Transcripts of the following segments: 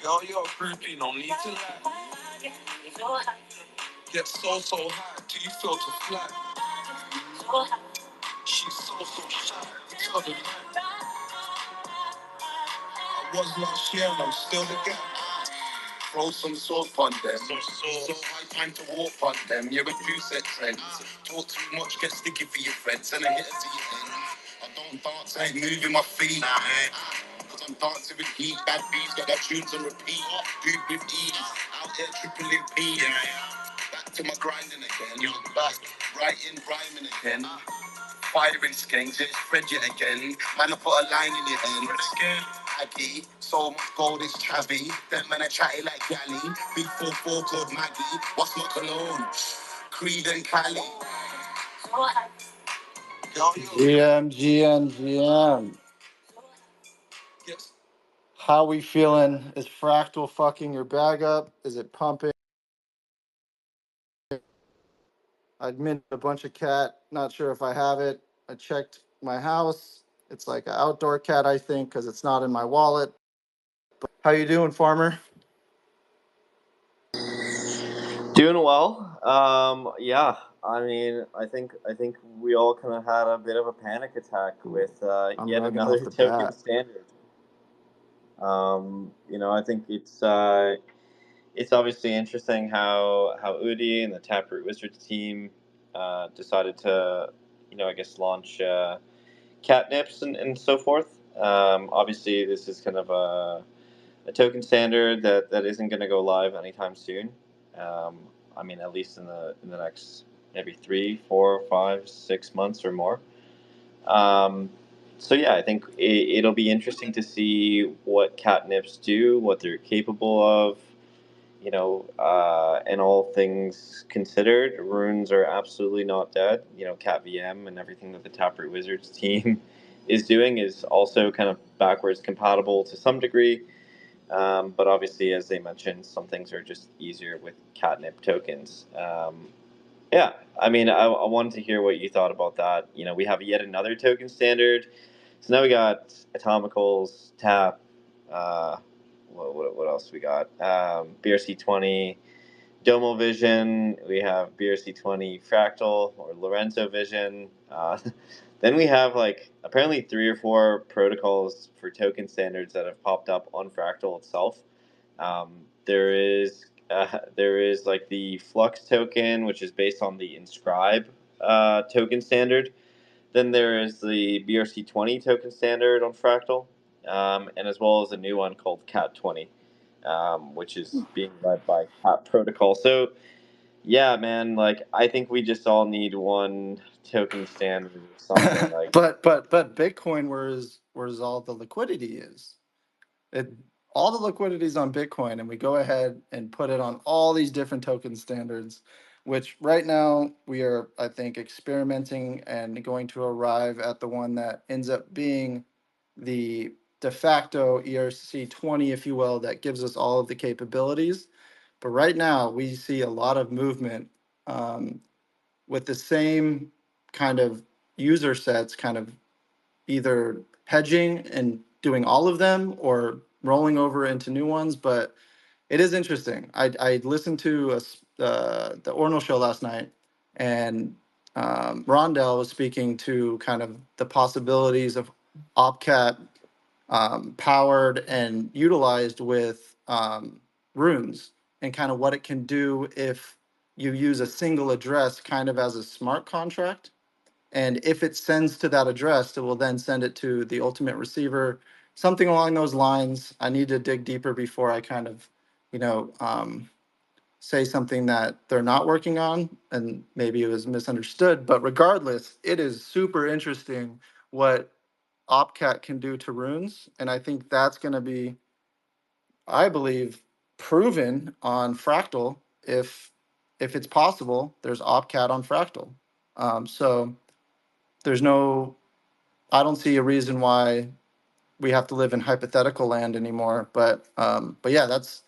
Yo, you're a groupie, no need to lie. Get so high, do you feel to fly? She's so shy. Tell the man, I was last year and I'm still the guy. Throw some sauce on them. So high time to walk on them. You're a few set trends. Talk too much, get sticky for your friends. And I hit a Z-end. I don't dance, I ain't moving my feet. Cause I'm dancing with heat. Bad beats, got that tunes on repeat. Group with ease. Out there triple P. Back to my grinding again. Back, writing, rhyming again. Firing skanks, it's spread it again. Man, I put a line in your end. Aggie, so much gold is chavvy. Them men are chatty like Galley. Big 4-4 called Maggie. What's my cologne? Creed and Cali. GM. Yes. How we feeling? Is Fractal fucking your bag up? Is it pumping? I admitted a bunch of cat. Not sure if I have it. I checked my house. It's like an outdoor cat, I think, because it's not in my wallet. But how you doing, farmer? Doing well. Yeah. I mean, I think we all kind of had a bit of a panic attack with yet another token standard. I think it's obviously interesting how Udi and the Taproot Wizards team decided to, I guess launch catnips and so forth. Obviously, this is kind of a token standard that isn't going to go live anytime soon. I mean, at least in the next maybe 3, 4, 5, 6 months or more. So yeah, I think it'll be interesting to see what catnips do, what they're capable of. And all things considered, runes are absolutely not dead. Cat VM and everything that the Taproot Wizards team is doing is also kind of backwards compatible to some degree. But obviously, as they mentioned, some things are just easier with catnip tokens. Yeah, I mean, I wanted to hear what you thought about that. We have yet another token standard. So now we got Atomicals, Tap. What else we got? BRC20, Domo Vision. We have BRC20 Fractal or Lorenzo Vision. Then we have apparently 3 or 4 protocols for token standards that have popped up on Fractal itself. There is like the Flux token, which is based on the Inscribe token standard. Then there is the BRC20 token standard on Fractal, and as well as a new one called Cat20, which is being led by Cat Protocol. So yeah, man, I think we just all need one token standard or something like. But Bitcoin, where's all the liquidity is? All the liquidity is on Bitcoin, and we go ahead and put it on all these different token standards, which right now we are, I think, experimenting and going to arrive at the one that ends up being the de facto ERC20, if you will, that gives us all of the capabilities. But right now, we see a lot of movement with the same kind of user sets, kind of either hedging and doing all of them or rolling over into new ones. But it is interesting. I listened to the Ornal show last night, and Rondell was speaking to kind of the possibilities of OpCat powered and utilized with runes, and kind of what it can do if you use a single address kind of as a smart contract. And if it sends to that address, it will then send it to the ultimate receiver, something along those lines. I need to dig deeper before I kind of, say something that they're not working on, and maybe it was misunderstood. But regardless, it is super interesting what OpCat can do to runes. And I think that's going to be, I believe, proven on Fractal if it's possible. There's OpCat on Fractal. So there's no, I don't see a reason why we have to live in hypothetical land anymore. But yeah, that's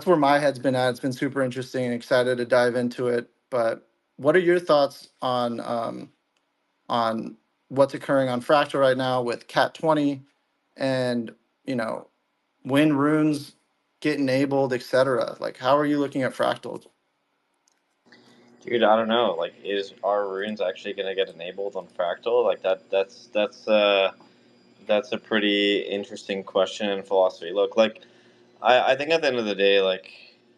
where my head's been at. It's been super interesting and excited to dive into it. But what are your thoughts on what's occurring on Fractal right now with Cat 20, and you know when runes get enabled, etc. Like, how are you looking at Fractal? Dude, I don't know. Like, is our runes actually gonna get enabled on Fractal? Like that's a pretty interesting question in philosophy. Look, like I think at the end of the day, like,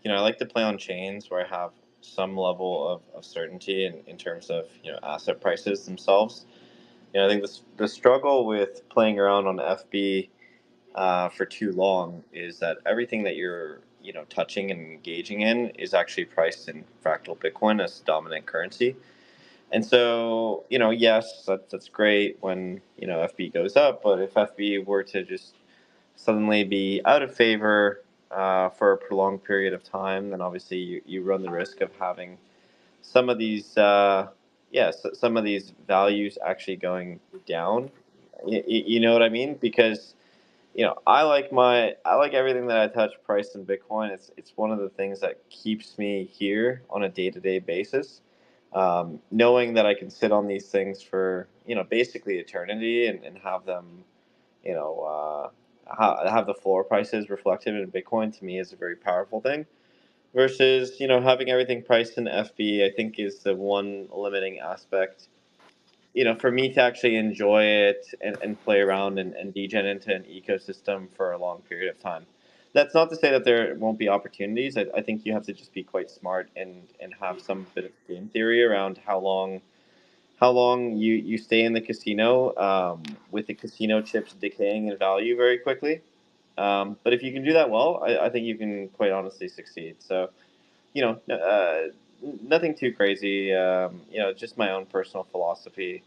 I like to play on chains where I have some level of certainty in terms of, asset prices themselves. I think the struggle with playing around on FB for too long is that everything that you're, touching and engaging in is actually priced in fractal Bitcoin as dominant currency. And so, yes, that's great when, FB goes up, but if FB were to just suddenly be out of favor for a prolonged period of time, then obviously you run the risk of having some of these, some of these values actually going down. You know what I mean? Because I like everything that I touch priced in Bitcoin. It's one of the things that keeps me here on a day to day basis. Knowing that I can sit on these things for basically eternity and have them you know have the floor prices reflected in Bitcoin to me is a very powerful thing. Versus having everything priced in FB, I think is the one limiting aspect for me to actually enjoy it and play around and degen into an ecosystem for a long period of time. That's not to say that there won't be opportunities. I think you have to just be quite smart and have some bit of game theory around how long you stay in the casino, with the casino chips decaying in value very quickly. But if you can do that well, I think you can quite honestly succeed. So, nothing too crazy. Just my own personal philosophy.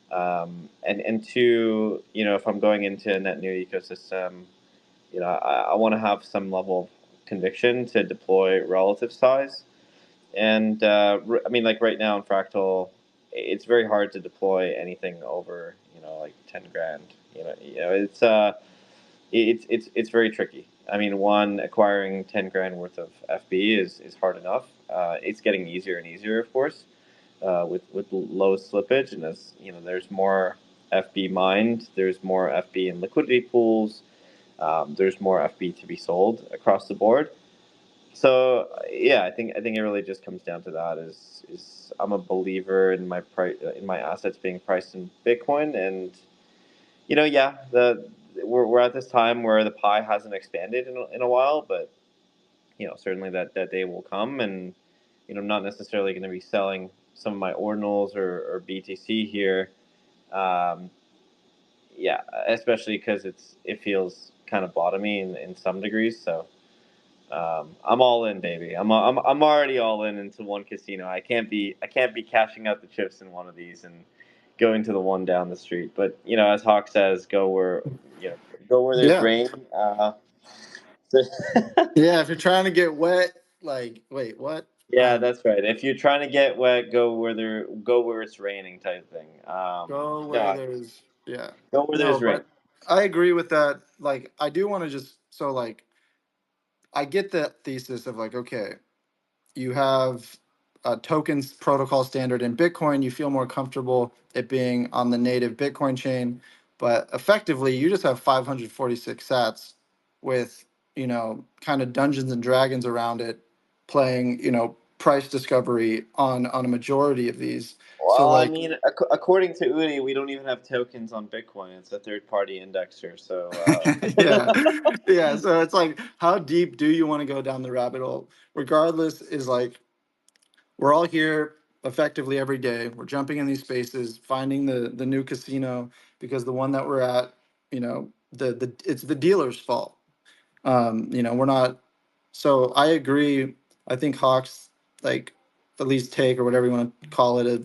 And two, if I'm going into a net new ecosystem, I want to have some level of conviction to deploy relative size. And I mean, like right now in Fractal, it's very hard to deploy anything over, like 10 grand. It's very tricky. I mean, one, acquiring 10 grand worth of FB is hard enough. It's getting easier and easier, of course, with low slippage, and as there's more FB mined, there's more FB in liquidity pools, there's more FB to be sold across the board. So yeah, I think it really just comes down to that. Is I'm a believer in my assets being priced in Bitcoin, and yeah, we're at this time where the pie hasn't expanded in a while, but certainly that day will come, and I'm not necessarily going to be selling some of my ordinals or BTC here. Um, yeah, especially because it feels kind of bottomy in some degrees. So I'm all in, baby. I'm already all in into one casino. I can't be cashing out the chips in one of these and going to the one down the street. But as Hawk says, you know go where there's Yeah, rain. So- yeah. If you're trying to get wet, like, wait, what? yeah, that's right. If you're trying to get wet, go where it's raining, type thing. Go where No, there's, yeah. go where No, there's rain. but I agree with that. Like, I do want to just, so like, I get the thesis of like, okay, you have a tokens protocol standard in Bitcoin, you feel more comfortable it being on the native Bitcoin chain, but effectively you just have 546 sats with, kind of Dungeons and Dragons around it, playing, price discovery on a majority of these. So Well, I like, mean, according to Udi, we don't even have tokens on Bitcoin. It's a third-party indexer. So, yeah, yeah. So it's like, how deep do you want to go down the rabbit hole? Regardless, is like, we're all here effectively every day. We're jumping in these spaces, finding the new casino, because the one that we're at, the it's the dealer's fault. We're not. So I agree. I think Hawks, like, at least take, or whatever you want to call it.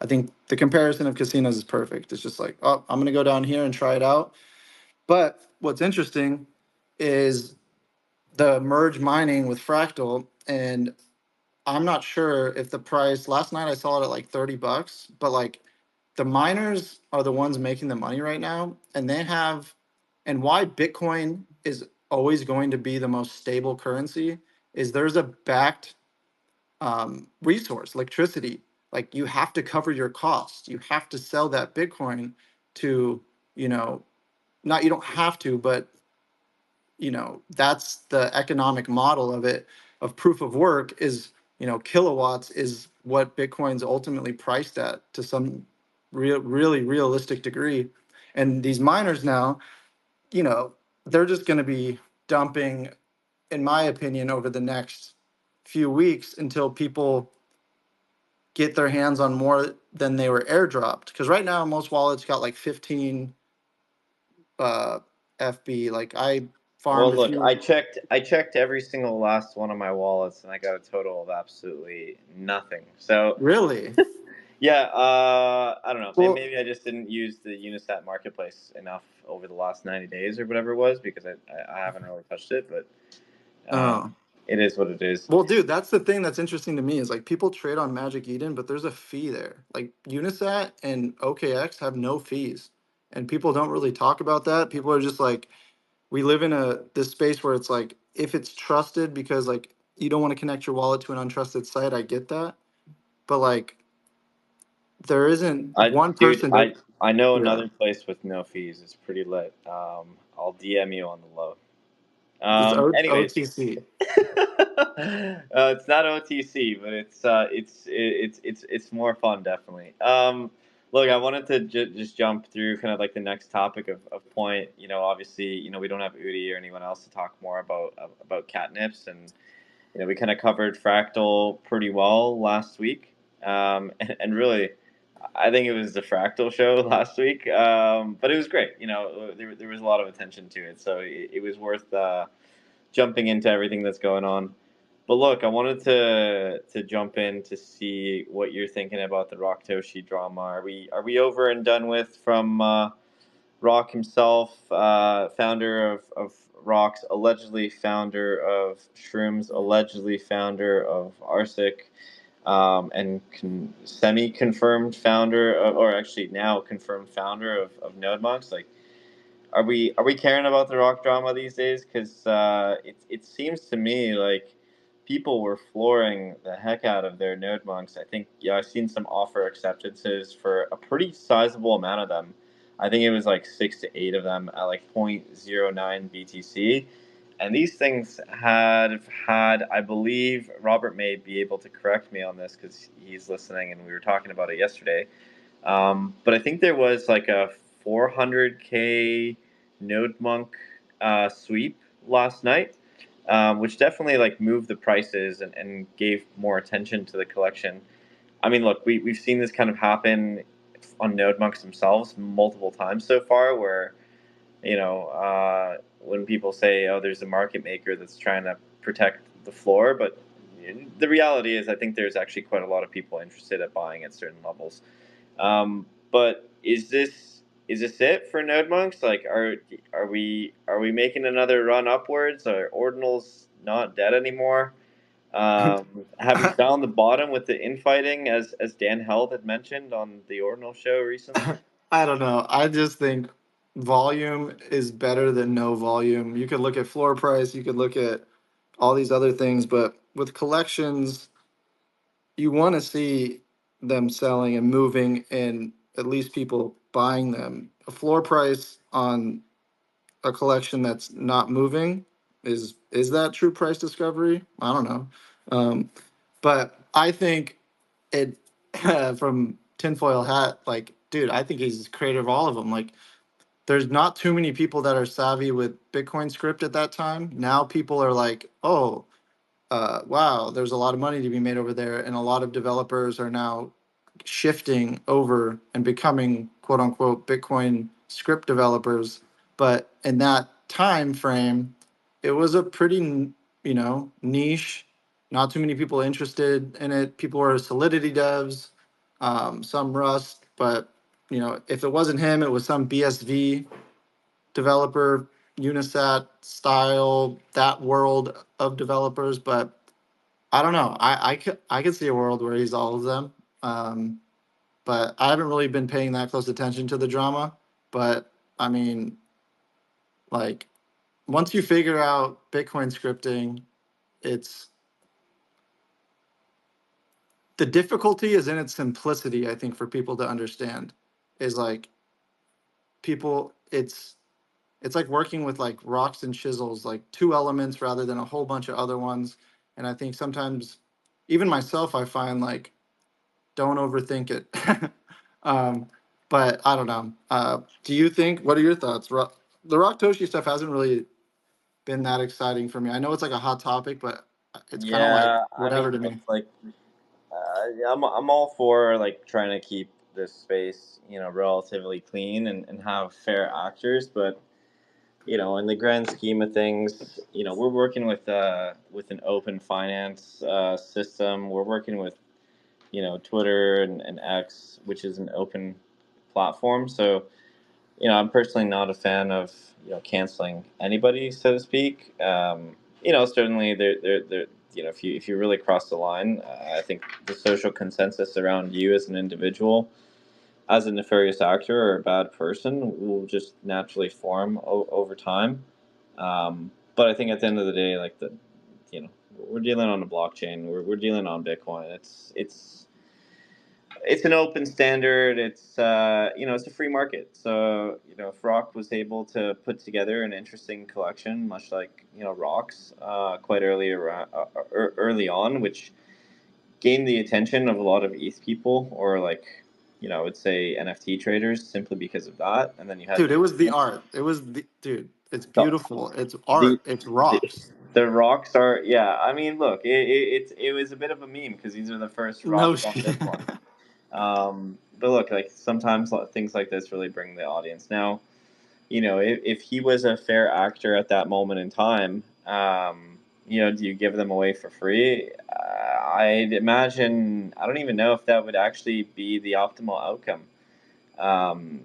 I think the comparison of casinos is perfect. It's just like, oh, I'm gonna go down here and try it out. But what's interesting is the merge mining with Fractal, and I'm not sure if the price, last night I saw it at like $30, but like, the miners are the ones making the money right now, and they have and why Bitcoin is always going to be the most stable currency is there's a backed resource, electricity. Like you have to cover your costs. You have to sell that Bitcoin to, you know, not you don't have to, but that's the economic model of it, of proof of work is, kilowatts is what Bitcoin's ultimately priced at to some really realistic degree. And these miners now, you know, they're just going to be dumping, in my opinion, over the next few weeks until people get their hands on more than they were airdropped. Because right now, most wallets got like 15 uh, FB. Like I farmed Well, a look, few. I checked every single last one of my wallets, and I got a total of absolutely nothing. So Really? yeah, I don't know. Well, Maybe I just didn't use the Unisat marketplace enough over the last 90 days or whatever it was, because I haven't really touched it. But um, oh. it is what it is. Well, dude, that's the thing that's interesting to me is like people trade on Magic Eden, but there's a fee there. Like Unisat and OKX have no fees, and people don't really talk about that. People are just like, we live in this space where it's like if it's trusted because like you don't want to connect your wallet to an untrusted site. I get that, but like there isn't I one dude, person that I know yeah, another place with no fees. It's pretty lit. I'll DM you on the low. it's Anyways, OTC. it's not OTC, but it's more fun, definitely. Look, I wanted to just jump through kind of like the next topic of point. Obviously, we don't have Udi or anyone else to talk more about catnips, and we kind of covered Fractal pretty well last week. And really, I think it was the Fractal show last week, but it was great. There was a lot of attention to it, so it was worth jumping into everything that's going on. But look, I wanted to jump in to see what you're thinking about the Rock Toshi drama. Are we over and done with from Rock himself, founder of Rocks, allegedly founder of Shrooms, allegedly founder of Arsic, and semi-confirmed founder, or actually now confirmed founder of NodeMonks? Like, are we caring about the Rock drama these days? Because it seems to me like people were flooring the heck out of their node monks. I think, yeah, I've seen some offer acceptances for a pretty sizable amount of them. I think it was like 6 to 8 of them at like 0.09 BTC. And these things had, I believe, Robert may be able to correct me on this because he's listening and we were talking about it yesterday. But I think there was like a 400K Node Monk sweep last night, which definitely like moved the prices and gave more attention to the collection. I mean, look, we've seen this kind of happen on Node Monks themselves multiple times so far, where when people say, "Oh, there's a market maker that's trying to protect the floor," but the reality is, I think there's actually quite a lot of people interested at buying at certain levels. But is this it for Node Monks? Like, are we making another run upwards? Are ordinals not dead anymore? Have we found the bottom with the infighting, as Dan Held had mentioned on the Ordinal show recently? I don't know. I just think volume is better than no volume. You could look at floor price, you could look at all these other things, but with collections, you want to see them selling and moving and at least people buying them. A floor price on a collection that's not moving is that true price discovery? I don't know. But I think it from tinfoil hat, like, dude, I think he's creator of all of them. Like, there's not too many people that are savvy with Bitcoin script at that time. Now people are like, oh, wow, there's a lot of money to be made over there, and a lot of developers are now shifting over and becoming quote unquote Bitcoin script developers. But in that time frame, it was a pretty niche. Not too many people interested in it. People were Solidity devs, some Rust, but if it wasn't him, it was some BSV developer, Unisat style, that world of developers. But I don't know. I could see a world where he's all of them. But I haven't really been paying that close attention to the drama. But I mean, like once you figure out Bitcoin scripting, it's the difficulty is in its simplicity, I think, for people to understand. Is like people it's like working with like rocks and chisels, like two elements rather than a whole bunch of other ones. And I think sometimes even myself I find like don't overthink it. um, but I don't know. Do you think? What are your thoughts? The Rock Toshi stuff hasn't really been that exciting for me. I know it's like a hot topic, but it's kind of like Yeah, I mean, whatever to look, me. like I'm all for like trying to keep this space, relatively clean and have fair actors, but in the grand scheme of things, we're working with an open finance system. We're working with Twitter and X, which is an open platform. So I'm personally not a fan of canceling anybody, so to speak. Certainly there if you really cross the line, I think the social consensus around you as an individual, as a nefarious actor or a bad person, will just naturally form over time. But I think at the end of the day, like we're dealing on a blockchain. We're dealing on Bitcoin. It's an open standard. It's a free market. So if Rock was able to put together an interesting collection, much like Rocks, quite early on, which gained the attention of a lot of ETH people, or like I would say NFT traders, simply because of that. And then you had Dude, it was the art. It was the dude. It's the beautiful. It's the art. It's the, rocks. the rocks are, yeah. I mean, look, it was a bit of a meme because these are the first No rocks on shit. Bitcoin. But look, like sometimes things like this really bring the audience. Now, if he was a fair actor at that moment in time, do you give them away for free? I'd imagine, I don't even know if that would actually be the optimal outcome. Um,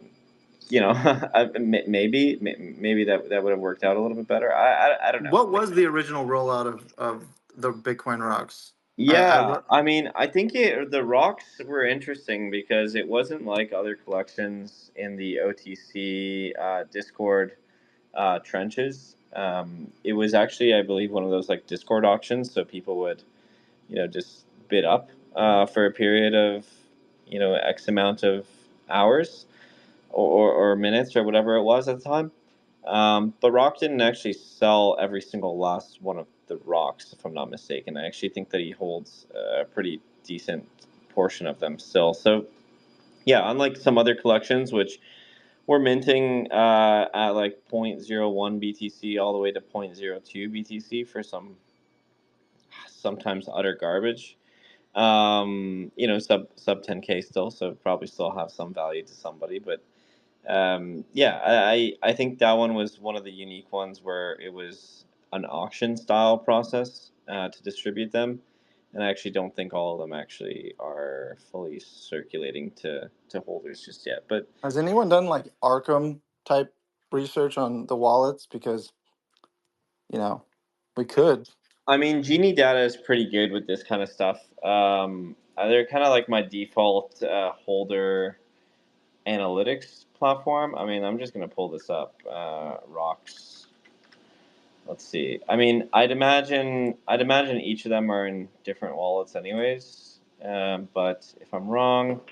maybe that would have worked out a little bit better. I don't know. What was the original rollout of the Bitcoin rocks? I Yeah, I mean, I think the rocks were interesting because it wasn't like other collections in the OTC Discord trenches. It was actually, I believe, one of those like Discord auctions, so people would, just bid up for a period of, X amount of hours or minutes or whatever it was at the time. But Rock didn't actually sell every single last one of the rocks, if I'm not mistaken. I actually think that he holds a pretty decent portion of them still. So, yeah, unlike some other collections, which were minting at like zero point zero 0.01 BTC all the way to zero point zero 0.02 BTC for some sometimes utter garbage. Sub 10K still, so probably still have some value to somebody, but yeah, I think that one was one of the unique ones where it was an auction style process to distribute them, and I actually don't think all of them actually are fully circulating to holders just yet. But Has anyone done like Arkham type research on the wallets? Because you know, we could. I mean, Genie Data is pretty good with this kind of stuff. They're kind of like my default holder analytics platform. I mean, I'm just gonna pull this up. Rocks. Let's see. I mean, I'd imagine each of them are in different wallets, anyways. But if I'm wrong,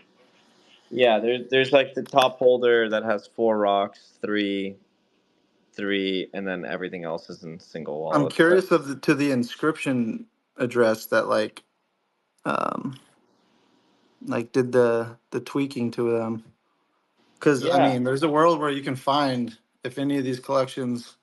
yeah, there's like the top holder that has 4 rocks, three, and then everything else is in single I'm wallets. But curious of the inscription address that um like did the tweaking to them. Because I yeah, mean, there's a world where you can find if any of these collections,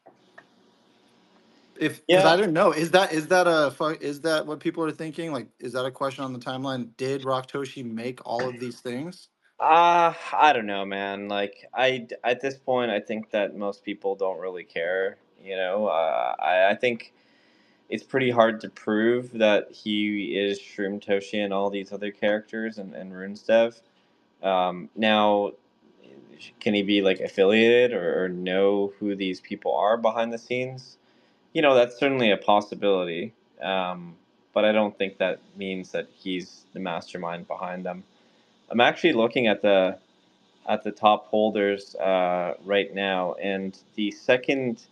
if because yeah. I didn't know, is that what people are thinking? Like, is that a question on the timeline? Did Rock Toshi make all of these things? I don't know, man. Like, at this point, I think that most people don't really care. I think it's pretty hard to prove that he is Shroom Toshi and all these other characters and RuneStev. Now, can he be like affiliated or know who these people are behind the scenes? That's certainly a possibility. But I don't think that means that he's the mastermind behind them. I'm actually looking at at the top holders right now. And the second,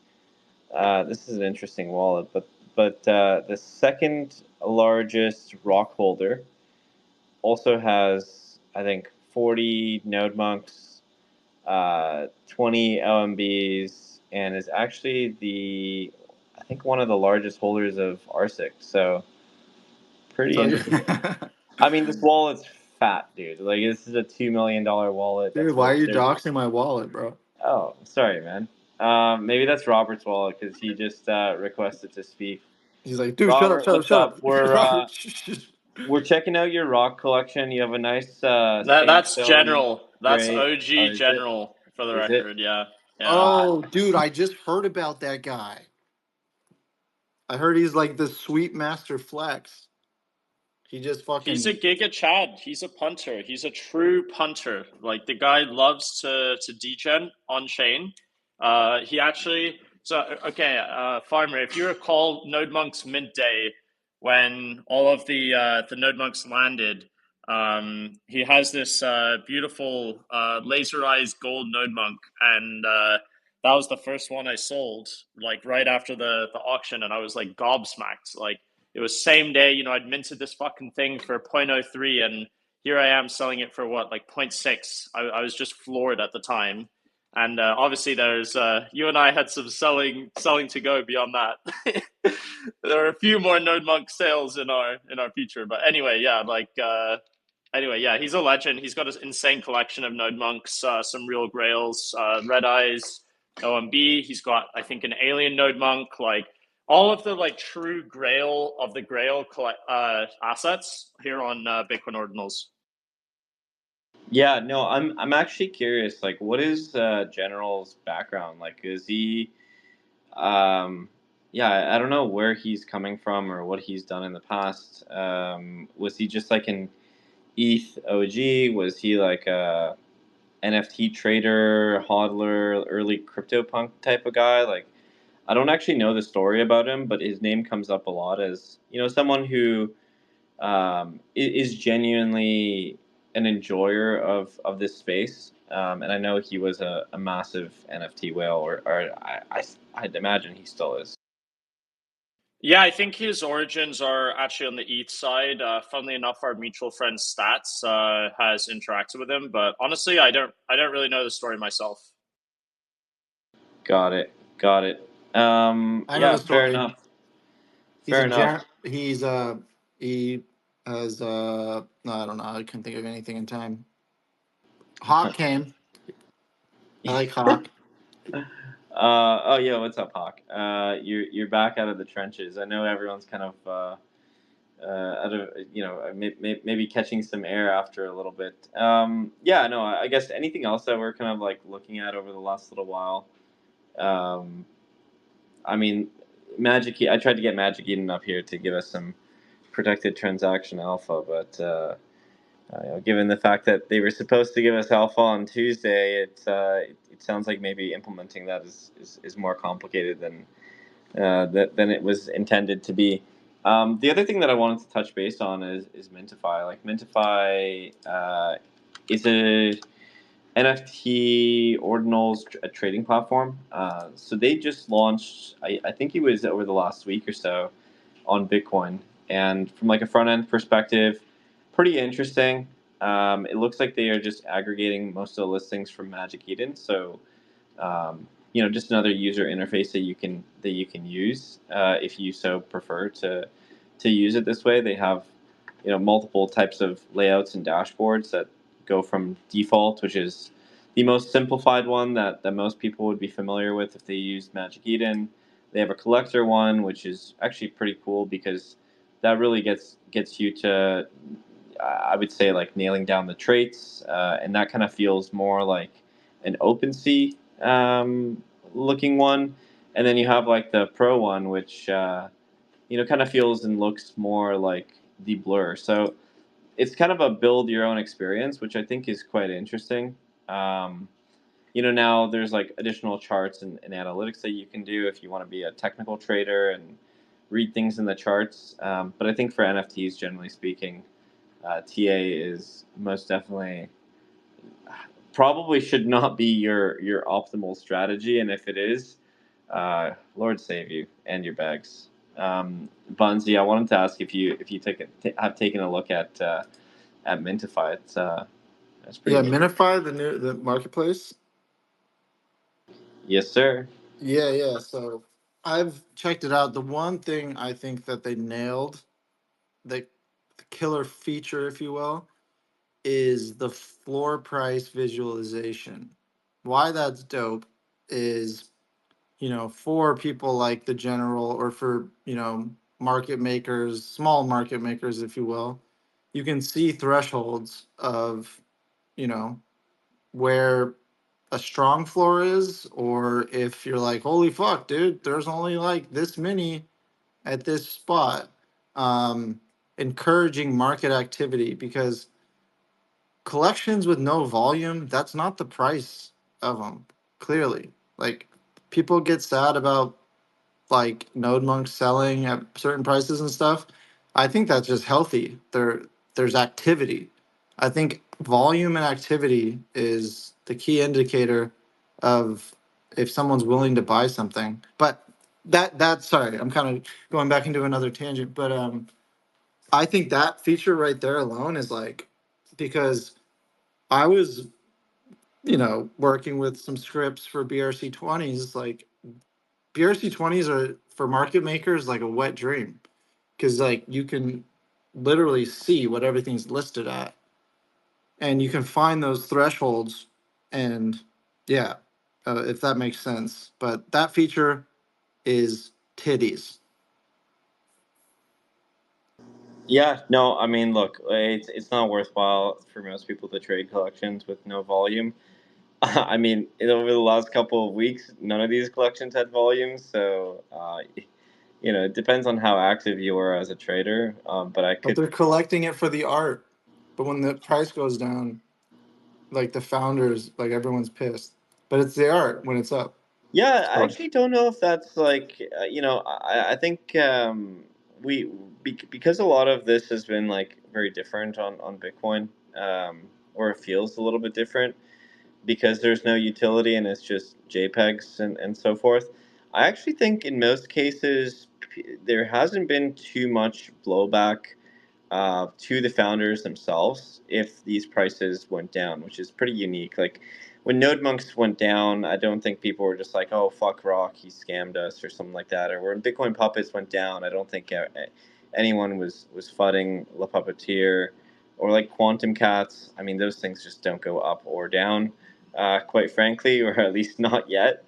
this is an interesting wallet, but the second largest rock holder also has, I think, 40 node monks, 20 LMBs, and is actually I think, one of the largest holders of RSIC. So pretty So interesting. I mean, this wallet's fat, dude. Like, this is a $2 million wallet dude, that's why are worth you 30. doxing my wallet, bro? Oh, sorry, man. Maybe that's Robert's wallet because he just requested to speak. He's like, dude, shut up, Robert, shut up, what's shut up? up. We're Robert, we're checking out your rock collection. You have a nice That's sandstone general. That's gray. Oh, OG is it? general for the Is it? record. Yeah, yeah. Oh, dude, I just heard about that guy. I heard he's like the sweet master flex. He just He's a fucking. Giga Chad. He's a punter. He's a true punter. Like the guy loves to degen on chain. He actually okay, Farmer. If you recall Node Monk's mint day when all of the Node Monks landed, he has this beautiful laserized gold Node Monk, and that was the first one I sold. Like right after the auction, and I was like gobsmacked. Like it was same day, I'd minted this fucking thing for 0.03 and here I am selling it for what, like 0.6. I was just floored at the time. And obviously there's you and I had some selling to go beyond that. There are a few more Node Monk sales in our future. But anyway, yeah, he's a legend. He's got an insane collection of Node Monks, some real grails, Red Eyes, OMB. He's got, I think, an alien Node Monk, like all of the like true grail of the grail assets here on Bitcoin Ordinals. Yeah, no, I'm actually curious. Like, what is General's background? Like, is he yeah, I don't know where he's coming from or what he's done in the past. Was he just like an ETH OG? Was he like a NFT trader, hodler, early CryptoPunk type of guy? Like, I don't actually know the story about him, but his name comes up a lot as, someone who is genuinely an enjoyer of this space. And I know he was a massive NFT whale, or I'd imagine he still is. Yeah, I think his origins are actually on the ETH side. Funnily enough, our mutual friend Stats has interacted with him, but honestly, I don't really know the story myself. Got it. Got it. I know Yeah, the fair story. enough. He's Fair a enough. he has no, I don't know. I can't think of anything in time. Hawk came. I like Hawk. Oh yeah, what's up, Hawk? You're back out of the trenches. I know everyone's kind of out of maybe catching some air after a little bit. Yeah, no, I guess anything else that we're kind of like looking at over the last little while. Um, I mean, I tried to get Magic Eden up here to give us some protected transaction alpha, but given the fact that they were supposed to give us alpha on Tuesday, it sounds like maybe implementing that is more complicated than it was intended to be. The other thing that I wanted to touch base on is Mintify. Like Mintify is a NFT ordinals a trading platform. So they just launched. I think it was over the last week or so on Bitcoin, and from like a front end perspective, pretty interesting. It looks like they are just aggregating most of the listings from Magic Eden. So just another user interface that you can use if you so prefer to use it this way. They have multiple types of layouts and dashboards that go from default, which is the most simplified one that most people would be familiar with if they use Magic Eden. They have a collector one, which is actually pretty cool because that really gets you to, I would say, like nailing down the traits, and that kind of feels more like an OpenSea looking one. And then you have like the Pro one, which kind of feels and looks more like the Blur. So it's kind of a build your own experience, which I think is quite interesting. Um, now there's like additional charts and analytics that you can do if you want to be a technical trader and read things in the charts. But I think for NFTs, generally speaking, TA is most definitely probably should not be your optimal strategy. And if it is, Lord save you and your bags. Bunzi, I wanted to ask if you have taken a look at Mintify. It's pretty Yeah, neat. Minify, the marketplace. Yes, sir. Yeah. So I've checked it out. The one thing I think that they nailed, the killer feature, if you will, is the floor price visualization. Why that's dope is, for people like the general, or for, market makers, small market makers, if you will, you can see thresholds of, you know, where a strong floor is, or if you're like, holy fuck, dude, there's only like this many at this spot. Um, Encouraging market activity, because collections with no volume, that's not the price of them, clearly. Like, people get sad about like node monks selling at certain prices and stuff. I think that's just healthy. There's activity. I think volume and activity is the key indicator of if someone's willing to buy something. But that sorry, I'm kind of going back into another tangent, but I think that feature right there alone is like, because I was, working with some scripts for BRC20s. Like, BRC20s are for market makers like a wet dream, because like you can literally see what everything's listed at, and you can find those thresholds, and yeah, if that makes sense. But that feature is titties. Yeah, no, I mean, look, it's not worthwhile for most people to trade collections with no volume. I mean, over the last couple of weeks, none of these collections had volume, so it depends on how active you are as a trader. But I But could, they're collecting it for the art. But when the price goes down, like the founders, like everyone's pissed. But it's the art when it's up. yeah, I So actually don't know if that's like, I think we because a lot of this has been like very different on Bitcoin, or it feels a little bit different because there's no utility and it's just JPEGs and so forth. I actually think in most cases there hasn't been too much blowback to the founders themselves if these prices went down, which is pretty unique. Like when Node Monks went down, I don't think people were just like, "Oh fuck Rock, he scammed us" or something like that. Or when Bitcoin Puppets went down, I don't think anyone was fudding Le Puppeteer or like Quantum Cats. I mean, those things just don't go up or down, quite frankly, or at least not yet.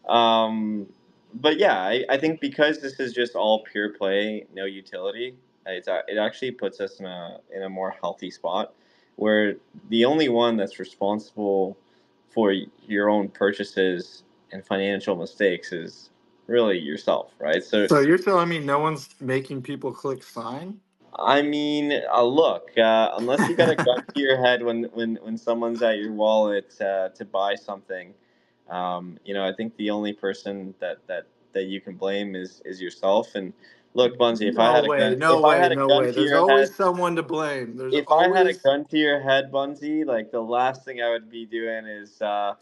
Um, but yeah, I think because this is just all pure play, no utility, it actually puts us in a more healthy spot where the only one that's responsible for your own purchases and financial mistakes is really yourself, right? So so you're telling me no one's making people click sign? I mean, look, unless you got a gun to your head when someone's at your wallet to buy something, I think the only person that you can blame is yourself. And look, Bunzi, No way, if no I way, had a no gun way. to There's your head, always someone to blame. There's if I had a always, gun to your head, Bunzi, like the last thing I would be doing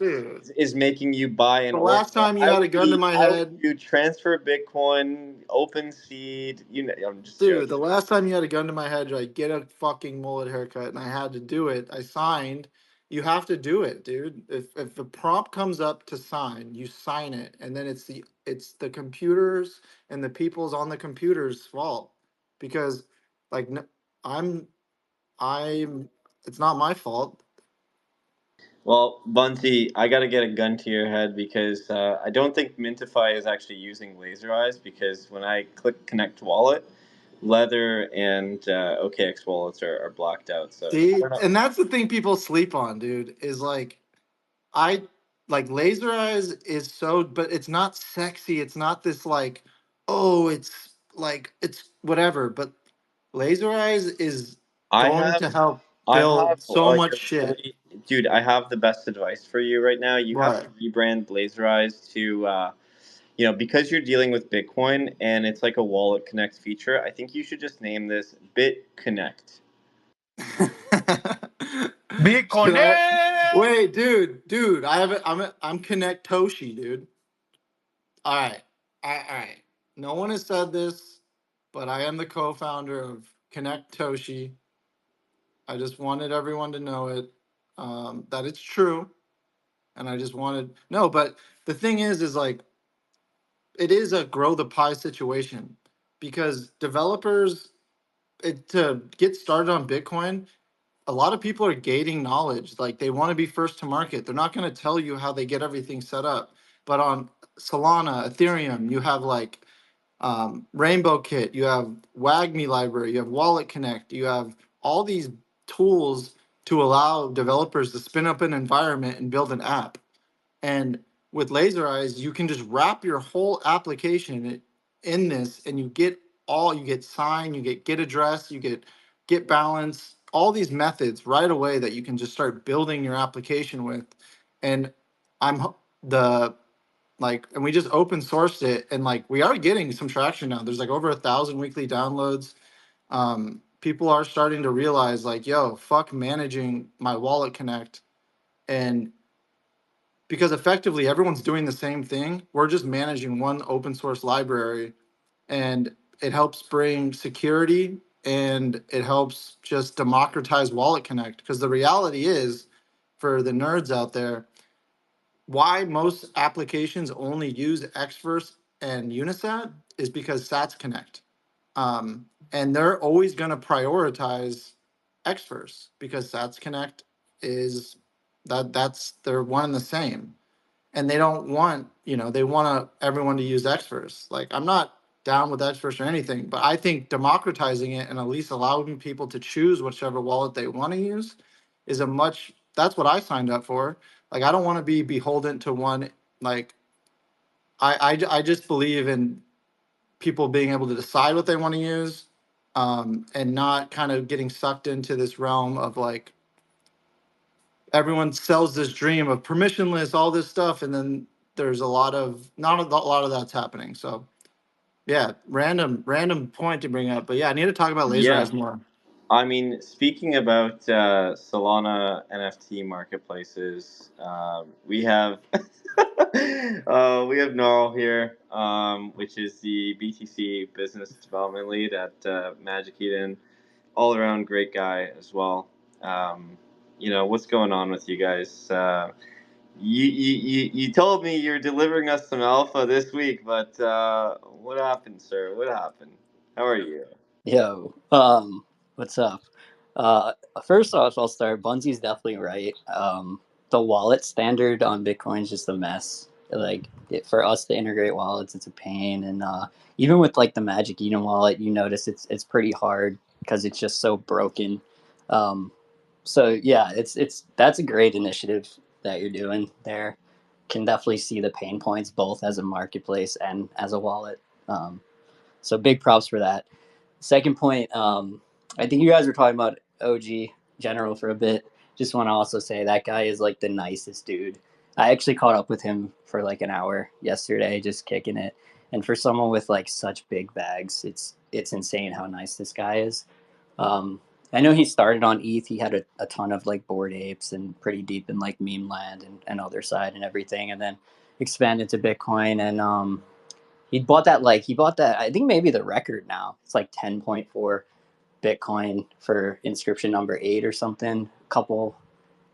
dude. is making you buy an The last order. time you had a gun to my I would head, do transfer Bitcoin, open seed. I'm just dude, the joking. last time you had a gun to my head, like, get a fucking mullet haircut, and I had to do it. I signed. You have to do it, dude. If the prompt comes up to sign, you sign it, and then it's the computers and the people's on the computers' fault, because like I'm I'm it's not my fault. Well, Bunty, I got to get a gun to your head because I don't think Mintify is actually using laser eyes because when I click connect wallet, Leather and OKX wallets are blacked out. So I See, don't know. and that's the thing people sleep on, dude, is like I like laser eyes is so, but it's not sexy. It's not this like, oh, it's like it's whatever. But laser eyes is I going have to help I build have so like much a shit. really dude. I have the best advice for you right now. You have to What? rebrand Laser Eyes to because you're dealing with Bitcoin and it's like a wallet connect feature. I think you should just name this Bit Connect. Should I? Wait, dude, I'm Connect Toshi, dude. All right, all right. No one has said this, but I am the co-founder of Connect Toshi. I just wanted everyone to know it, that it's true, and I just wanted no. But the thing is like it is a grow the pie situation because developers to get started on Bitcoin, a lot of people are gating knowledge. Like they want to be first to market. They're not going to tell you how they get everything set up. But on Solana, Ethereum, you have like Rainbow Kit, you have WAGMI library, you have Wallet Connect, you have all these tools to allow developers to spin up an environment and build an app. And with Laser Eyes, you can just wrap your whole application in this, and you get sign, you get address, you get balance, all these methods right away that you can just start building your application with. And I'm the and we just open sourced it, and like we are getting some traction now. There's like over 1,000 weekly downloads. People are starting to realize like, yo, fuck managing my Wallet Connect, and because effectively everyone's doing the same thing. We're just managing one open source library, and it helps bring security and it helps just democratize Wallet Connect. Because the reality is, for the nerds out there, why most applications only use Xverse and Unisat is because Sats Connect. And they're always going to prioritize Xverse because Sats Connect is that's they're one and the same, and they don't want, they want everyone to use Xverse. Like, I'm not down with Xverse or anything, but I think democratizing it and at least allowing people to choose whichever wallet they want to use is that's what I signed up for. Like, I don't want to be beholden to one. Like, I just believe in people being able to decide what they want to use, and not kind of getting sucked into this realm of like, everyone sells this dream of permissionless, all this stuff, and then there's a lot of not a lot of that's happening. So yeah, random point to bring up, but yeah, I need to talk about Laser Yeah. Eyes more. I mean, speaking about Solana NFT marketplaces, we have we have Gnarl here, which is the BTC business development lead at Magic Eden. All around great guy as well. What's going on with you guys? You told me you're delivering us some alpha this week, but what happened, sir? What happened? How are you? Yo, what's up? Uh, First off, I'll start. Bunzy's definitely right. The wallet standard on Bitcoin is just a mess. Like for us to integrate wallets, it's a pain, and even with like the Magic Eden wallet, you notice it's pretty hard because it's just so broken. Um, so yeah, it's that's a great initiative that you're doing there. Can definitely see the pain points both as a marketplace and as a wallet. So big props for that. Second point, I think you guys were talking about OG General for a bit. Just want to also say that guy is like the nicest dude. I actually caught up with him for like an hour yesterday, just kicking it. And for someone with like such big bags, it's insane how nice this guy is. Um, I know he started on ETH. He had a ton of like bored apes and pretty deep in like meme land and other side and everything, and then expanded to Bitcoin. And he bought that, I think maybe the record now. It's like 10.4 Bitcoin for inscription number 8 or something.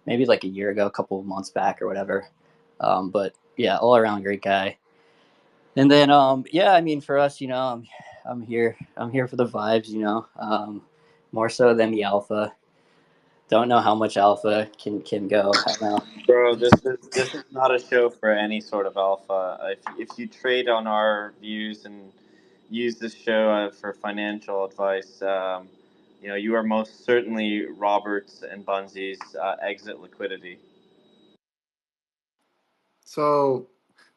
Maybe like a year ago, a couple of months back or whatever. But yeah, all around great guy. And then yeah, I mean for us, I'm here. I'm here for the vibes, more so than the alpha. Don't know how much alpha can go. I don't know. Bro, this is not a show for any sort of alpha. If you trade on our views and use this show for financial advice, you are most certainly Roberts and Bunzy's exit liquidity. So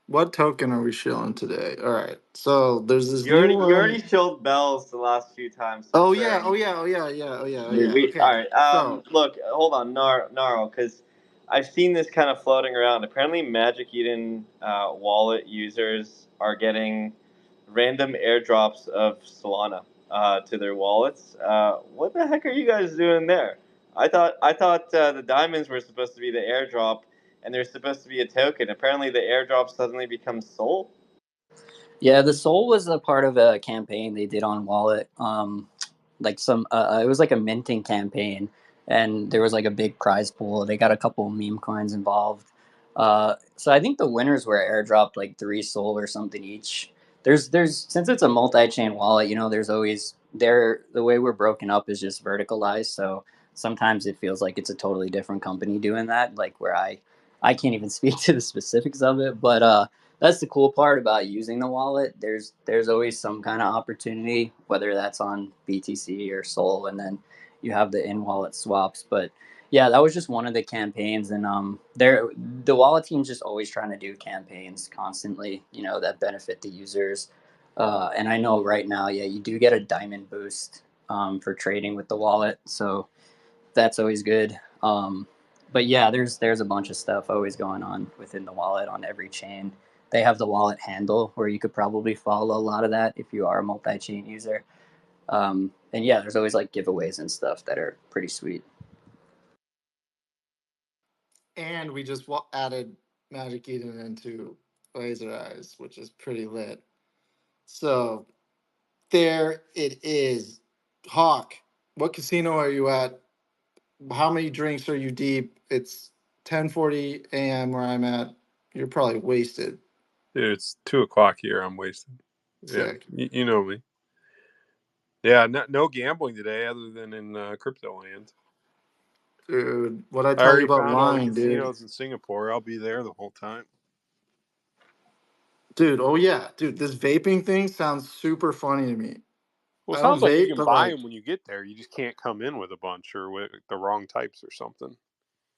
what token are we shilling today? All right, so there's this You new already you one. already showed bells the last few times. So Oh sir, yeah, oh yeah, oh yeah, yeah, oh yeah, oh yeah. all Okay, right. so Look, hold on, Naro, because I've seen this kind of floating around. Apparently, Magic Eden wallet users are getting random airdrops of Solana to their wallets. What the heck are you guys doing there? I thought the diamonds were supposed to be the airdrop, and there's supposed to be a token. Apparently, the airdrop suddenly becomes soul. Yeah, the soul was a part of a campaign they did on Wallet. Like it was like a minting campaign, and there was like a big prize pool. They got a couple meme coins involved. So I think the winners were airdropped like 3 soul or something each. There's since it's a multi-chain wallet, there's always the way we're broken up is just verticalized. So sometimes it feels like it's a totally different company doing that, like where I can't even speak to the specifics of it, but that's the cool part about using the wallet. There's always some kind of opportunity, whether that's on BTC or Sol, and then you have the in wallet swaps. But yeah, that was just one of the campaigns, and the wallet team's just always trying to do campaigns constantly, that benefit the users. And I know right now, yeah, you do get a diamond boost for trading with the wallet, so that's always good. But yeah, there's a bunch of stuff always going on within the wallet on every chain. They have the wallet handle where you could probably follow a lot of that if you are a multi-chain user. And yeah, there's always like giveaways and stuff that are pretty sweet. And we just added Magic Eden into Laser Eyes, which is pretty lit. So there it is. Hawk, what casino are you at? How many drinks are you deep? It's 10:40 a.m. where I'm at. You're probably wasted. Dude, it's 2:00 here. I'm wasted. Sick. Yeah, you know me. Yeah, no gambling today other than in crypto land. Dude, what I I tell you already about found all the lying, dude. casinos in Singapore. I'll be there the whole time. Dude, oh yeah. Dude, this vaping thing sounds super funny to me. Well, it I don't sounds like you vape, can but buy like, them when you get there. You just can't come in with a bunch or with the wrong types or something.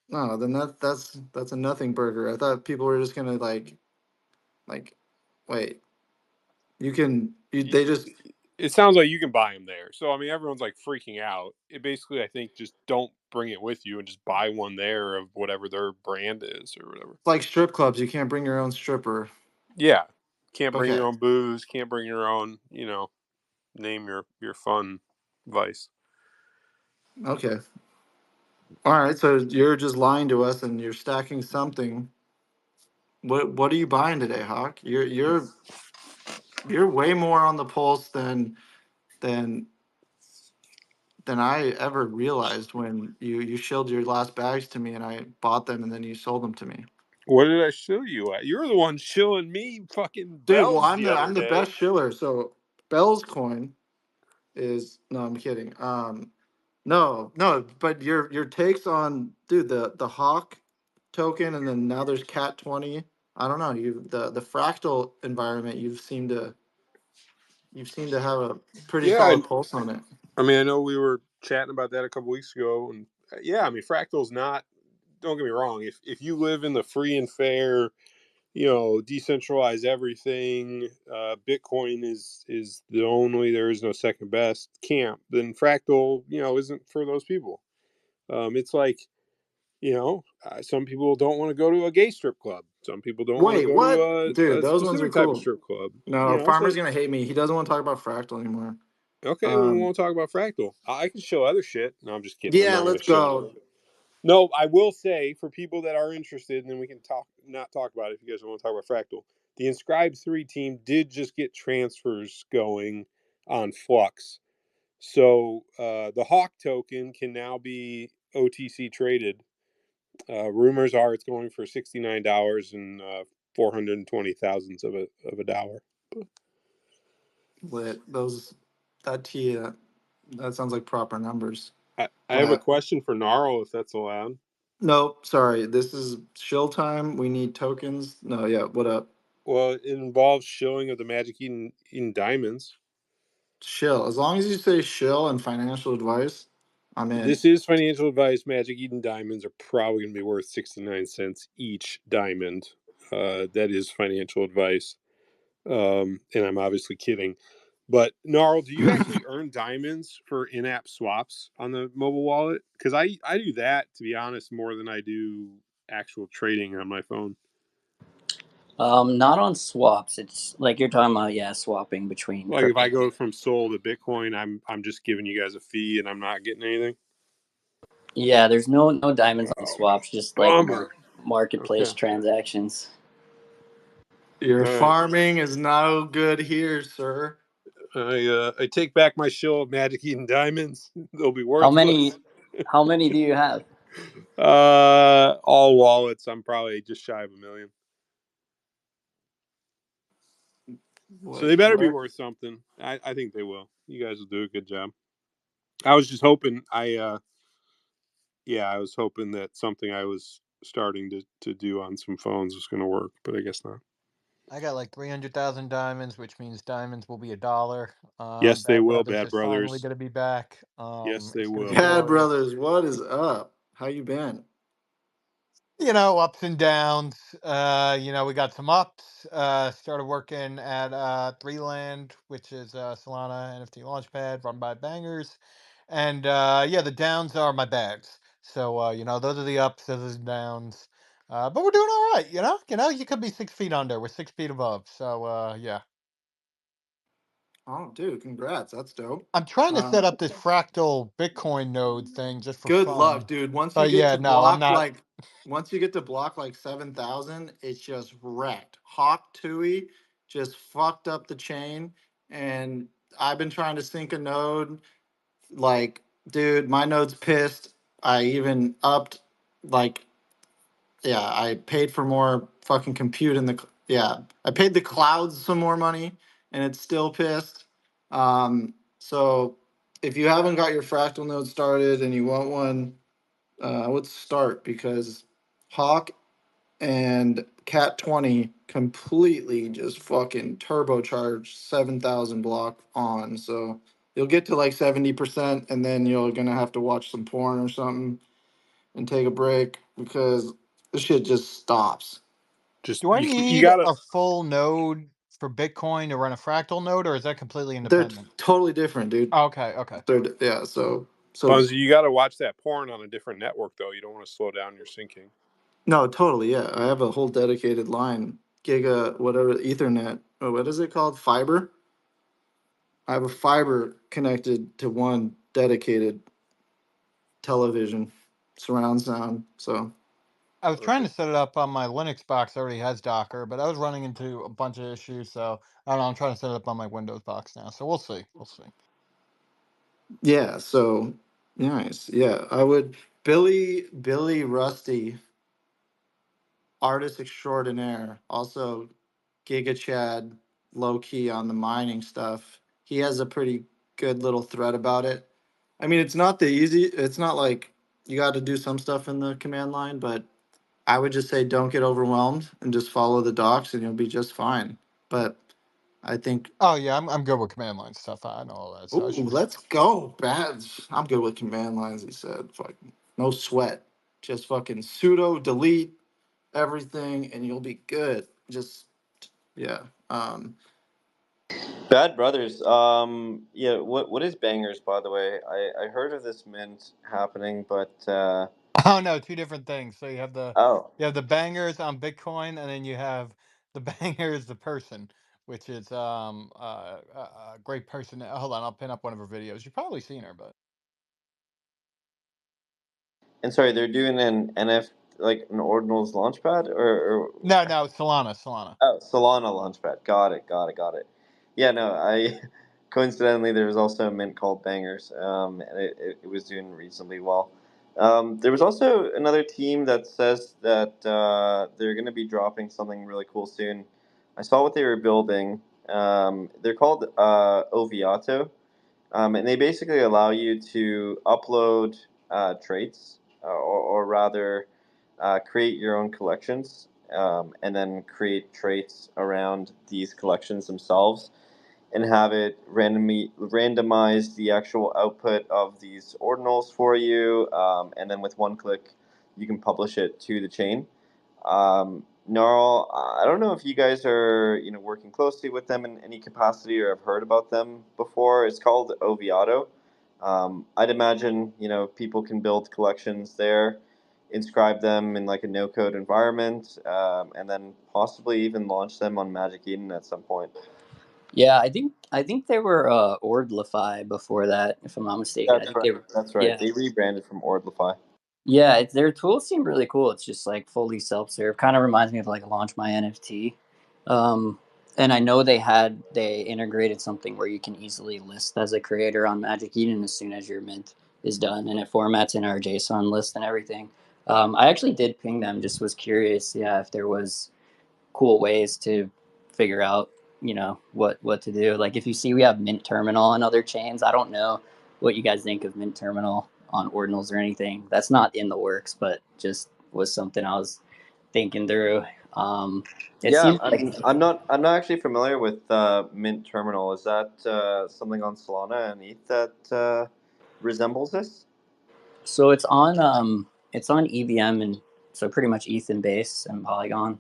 no, then that's a nothing burger. I thought people were just gonna like wait. They just It sounds like you can buy them there. So, I mean, everyone's like freaking out. It basically, I think, just don't bring it with you and just buy one there of whatever their brand is or whatever. it's like strip clubs. You can't bring your own stripper. Yeah. Can't bring Okay. your own booze. Can't bring your own, name your fun vice. Okay. All right, so you're just lying to us and you're stacking something. What are you buying today, Hawk? You're way more on the pulse than than I ever realized when you shilled your last bags to me and I bought them and then you sold them to me. What did I show you at? You're the one shilling me fucking Dude, well bells the other I'm the day. best shiller. So Bell's coin is no, I'm kidding. No, but your takes on dude the Hawk token and then now there's Cat 20. I don't know. The fractal environment you've seemed to have a pretty Yeah, solid pulse on it. I mean, I know we were chatting about that a couple weeks ago, and yeah, I mean, fractal's not. Don't get me wrong. If you live in the free and fair, decentralize everything, Bitcoin is the only, there is no second best camp, then fractal, isn't for those people. It's like, some people don't want to go to a gay strip club. Some people don't want to Wait, go what? to Dude, a those ones are specific type of cool. strip club. No, Farmer's So gonna hate me. He doesn't want to talk about fractal anymore. okay, well, we won't talk about fractal. I can show other shit. No, I'm just kidding. I'm Yeah, not going let's to show. go. No, I will say for people that are interested, and then we can not talk about it if you guys don't want to talk about fractal. The Inscribe 3 team did just get transfers going on Flux. So the Hawk token can now be OTC traded. Rumors are it's going for $69 and 420 thousandths of a dollar. Lit. That sounds like proper numbers. I What have a happened? question for Gnarl if that's allowed. Nope, sorry. This is shill time. We need tokens. No, yeah. What up? Well, it involves shilling of the Magic Eden diamonds. Shill. As long as you say shill and financial advice, I'm in. This is financial advice. Magic Eden diamonds are probably going to be worth 69 cents each diamond. That is financial advice. And I'm obviously kidding. But Gnarl, do you actually earn diamonds for in-app swaps on the mobile wallet? Because I do that, to be honest, more than I do actual trading on my phone. Not on swaps. It's like you're talking about, yeah, swapping between. Like crypto. if I go from Sol to Bitcoin, I'm just giving you guys a fee and I'm not getting anything. Yeah, there's no diamonds on swaps, just like Bummer. marketplace Okay. transactions. Your All right. farming is no good here, sir. I take back my shill of Magic Eden diamonds. They'll be How worthless. many do you have? All wallets. I'm probably just shy of 1 million. So they better be worth something. I think they will. You guys will do a good job. I was just hoping. I was hoping that something I was starting to do on some phones was going to work, but I guess not. I got like 300,000 diamonds, which means diamonds will be $1. Yes, they Bad will, Brothers Bad is finally Brothers. going to be back. Yes, they It's going to will. be Bad glorious. Brothers, what is up? How you been? Ups and downs. We got some ups. Started working at Three Land, which is Solana NFT Launchpad run by Bangers. And the downs are my bags. So those are the ups, those are the downs. But we're doing all right, you could be 6 feet under. We're 6 feet above. So yeah. Oh, dude, congrats. That's dope. I'm trying to set up this fractal Bitcoin node thing just for Good luck, fun. dude. Once you But get yeah, to no, I'm block not. like once you get to block like 7,000, it's just wrecked. Hawk Tui just fucked up the chain, and I've been trying to sync a node. Like, dude, my node's pissed. I even upped like yeah, I paid for more fucking compute in the yeah, I paid the clouds some more money and it's still pissed. So if you haven't got your fractal node started and you want one, I would start because Hawk and Cat 20 completely just fucking turbocharged 7,000 block on. So you'll get to like 70% and then you're gonna have to watch some porn or something and take a break because the shit just stops. Just Do I you need gotta. a full node for Bitcoin to run a fractal node, or is that completely They're independent? totally different, dude. Okay, okay. Yeah, so Bunzi, you got to watch that porn on a different network, though. You don't want to slow down your syncing. no, totally, yeah. I have a whole dedicated line, Giga, whatever, Ethernet. Oh, what is it called? Fiber. I have a fiber connected to one dedicated television surround sound. So I was trying to Perfect. set it up on my Linux box. Already has Docker, but I was running into a bunch of issues. So I don't know. I'm trying to set it up on my Windows box now. So we'll see. We'll see. yeah, so nice. Yeah, I would Billy Rusty, artist extraordinaire, also Giga Chad, low key on the mining stuff. He has a pretty good little thread about it. I mean, it's not the easy. It's not like you got to do some stuff in the command line, but I would just say don't get overwhelmed and just follow the docs, and you'll be just fine. But I think, Oh yeah, I'm good with command line stuff. I know all that. So I ooh, should be let's go, bad. I'm good with command lines. He said, "Fucking no sweat, just fucking sudo delete everything, and you'll be good." Just yeah. Bad Brothers. Yeah. What is bangers, by the way? I heard of this mint happening, but Oh no, two different things. So oh, you have the bangers on Bitcoin, and then you have the bangers the person, which is a great person. Hold on, I'll pin up one of her videos. You've probably seen her, but and sorry, they're doing an NF like an Ordinals launchpad or no, Solana. oh, Solana Launchpad. Got it. Yeah, no, I coincidentally there was also a mint called Bangers, and it was doing reasonably well. There was also another team that says that they're going to be dropping something really cool soon. I saw what they were building. They're called Oviato, and they basically allow you to upload traits, or rather, create your own collections, and then create traits around these collections themselves, and have it randomize the actual output of these ordinals for you, and then with one click, you can publish it to the chain. Gnarl, I don't know if you guys are working closely with them in any capacity or have heard about them before. It's called Oviato. I'd imagine people can build collections there, inscribe them in like a no code environment, and then possibly even launch them on Magic Eden at some point. Yeah, I think they were Ordlify before that, if I'm not mistaken. I That's think right. they were. That's right. Yeah, They rebranded from Ordlify. yeah. Their tools seem really cool. It's just like fully self-serve. Kind of reminds me of like Launch My NFT. Um, and I know they integrated something where you can easily list as a creator on Magic Eden as soon as your mint is done, and it formats in our JSON list and everything. I actually did ping them. Just was curious, yeah, if there was cool ways to figure out, what to do. Like if you see we have Mint Terminal on other chains, I don't know what you guys think of Mint Terminal on Ordinals or anything. That's not in the works, but just was something I was thinking through. It Yeah, seems like I'm not actually familiar with Mint Terminal. Is that something on Solana and ETH that resembles this? so it's on EVM, and so pretty much Ethan base and Polygon.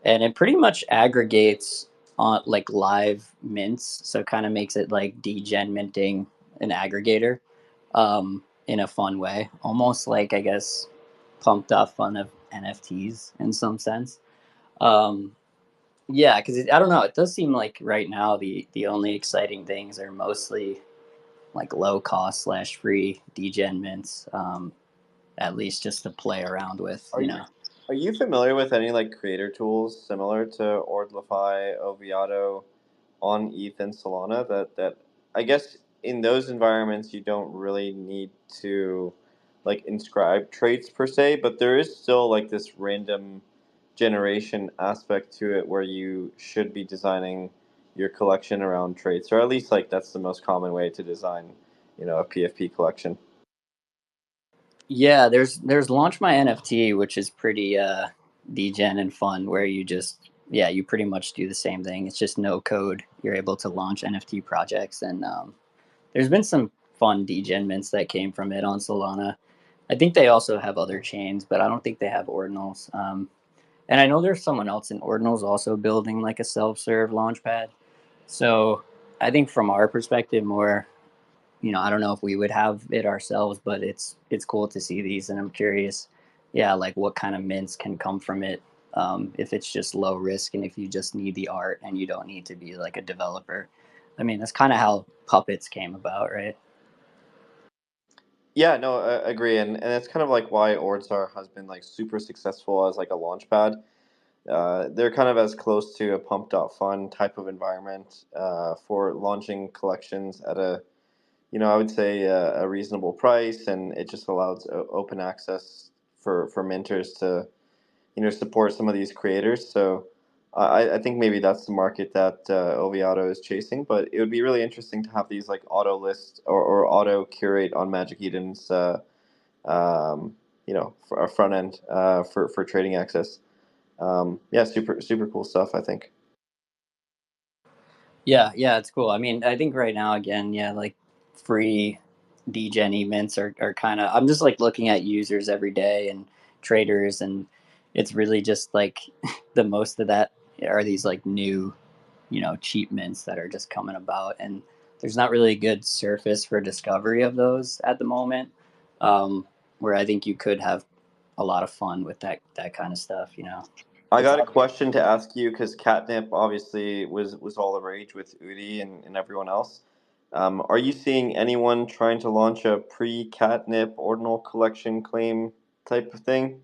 And it pretty much aggregates on like live mints, so kind of makes it like degen minting an aggregator, in a fun way, almost like, I guess, pumped up fun of NFTs in some sense. um, yeah, because I don't know, it does seem like right now the only exciting things are mostly like low cost slash free degen mints, at least just to play around with, Are you are you familiar with any like creator tools similar to Ordlify, Oviato on ETH and Solana that I guess in those environments you don't really need to like inscribe traits per se, but there is still like this random generation aspect to it where you should be designing your collection around traits, or at least like that's the most common way to design, a PFP collection. Yeah, there's Launch My NFT, which is pretty degen and fun, where you just, yeah, you pretty much do the same thing. It's just no code. You're able to launch NFT projects, and there's been some fun degen mints that came from it on Solana. I think they also have other chains, but I don't think they have ordinals. And I know there's someone else in ordinals also building like a self-serve launchpad. So I think from our perspective, more, I don't know if we would have it ourselves, but it's cool to see these, and I'm curious, yeah, like what kind of mints can come from it, if it's just low risk and if you just need the art and you don't need to be like a developer. I mean, that's kind of how puppets came about, right? Yeah, no, I agree, and it's kind of like why Ordsar has been like super successful as like a launch pad. They're kind of as close to a pump.fun type of environment for launching collections at I would say a reasonable price, and it just allows open access for minters to, support some of these creators. So I think maybe that's the market that Oviato is chasing, but it would be really interesting to have these like auto list or auto curate on Magic Eden's, for a front end for trading access. Yeah, super super cool stuff, I think. Yeah, yeah, it's cool. I mean, I think right now, again, yeah, like free degen events are kind of, I'm just like looking at users every day and traders, and it's really just like the most of that are these like new, cheap mints that are just coming about, and there's not really a good surface for discovery of those at the moment, where I think you could have a lot of fun with that kind of stuff. I It's got a question to ask you because catnip obviously was all the rage with Udi and everyone else. Are you seeing anyone trying to launch a pre-catnip ordinal collection claim type of thing?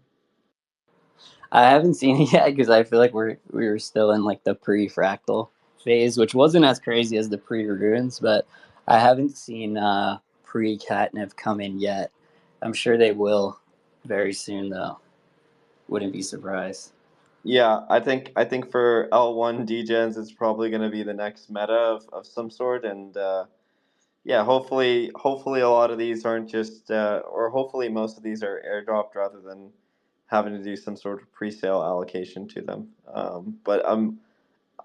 I haven't seen it yet because I feel like we were still in like the pre-fractal phase, which wasn't as crazy as the pre-ruins, but I haven't seen pre-catnip come in yet. I'm sure they will very soon, though. Wouldn't be surprised. Yeah, I think for L1 degens, it's probably going to be the next meta of some sort, and yeah, hopefully a lot of these aren't just, or hopefully most of these are airdropped rather than having to do some sort of pre-sale allocation to them. But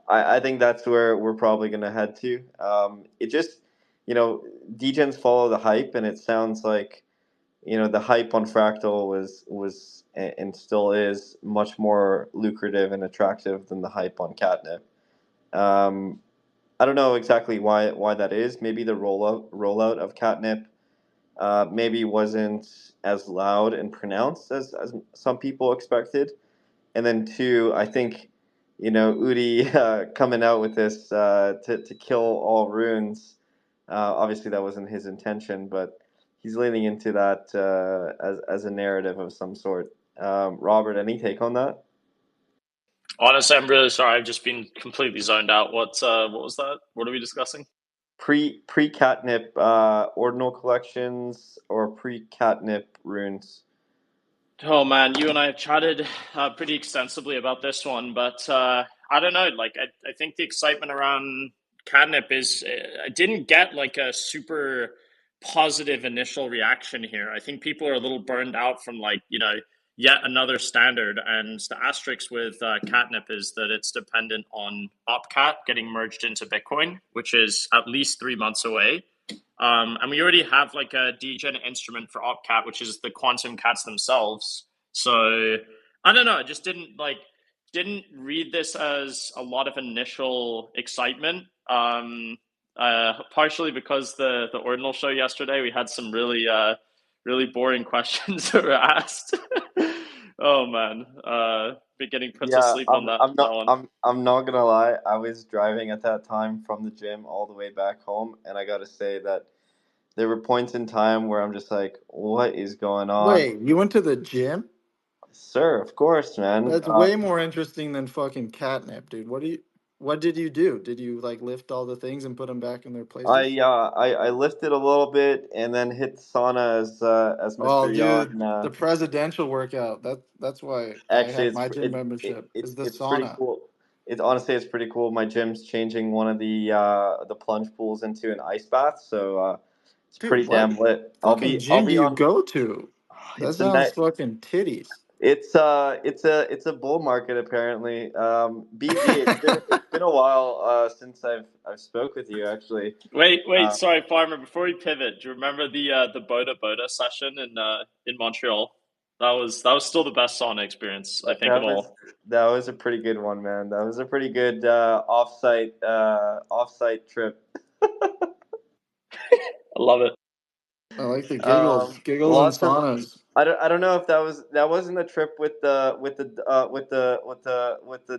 I think that's where we're probably going to head to. It just, degens follow the hype, and it sounds like, the hype on Fractal was and still is much more lucrative and attractive than the hype on Catnip. Um, I don't know exactly why that is. Maybe the rollout of Catnip maybe wasn't as loud and pronounced as some people expected. And then two, I think, Udi coming out with this to kill all runes. Obviously, that wasn't his intention, but he's leaning into that as a narrative of some sort. Robert, any take on that? Honestly, I'm really sorry. I've just been completely zoned out. What was that? What are we discussing? Pre catnip ordinal collections or pre catnip runes? Oh man, you and I have chatted pretty extensively about this one, but I don't know. Like, I think the excitement around catnip is I didn't get like a super positive initial reaction here. I think people are a little burned out from like yet another standard, and the asterisk with catnip is that it's dependent on OpCat getting merged into Bitcoin, which is at least 3 months away. And we already have like a degen instrument for OpCat, which is the quantum cats themselves. So I don't know. I just didn't read this as a lot of initial excitement. Partially because the ordinal show yesterday, we had some really boring questions that were asked. Oh man, been getting put to Yeah, sleep on that one. I'm not gonna lie. I was driving at that time from the gym all the way back home, and I gotta say that there were points in time where I'm just like, "What is going on?" Wait, you went to the gym? Sir, of course, man. That's way more interesting than fucking catnip, dude. What did you do? Did you like lift all the things and put them back in their places? I lifted a little bit and then hit the sauna as Oh, Mr. dude, Yan. the presidential workout. That's why I Actually, have my gym membership. Is the it's pretty sauna. cool. It's honestly it's pretty cool. My gym's changing one of the plunge pools into an ice bath, so it's Dude, pretty what damn lit. fucking I'll gym do be you on. go to? That It's a sounds night. fucking titties. It's a bull market apparently. BG, it's been a while since I've spoke with you actually. Wait, Uh, sorry, Farmer. Before we pivot, do you remember the Boda session in Montreal? That was still the best sauna experience I think in all. that was a pretty good one, man. That was a pretty good offsite trip. I love it. I like the giggles and Lots of. saunas. I don't know if that wasn't the trip with the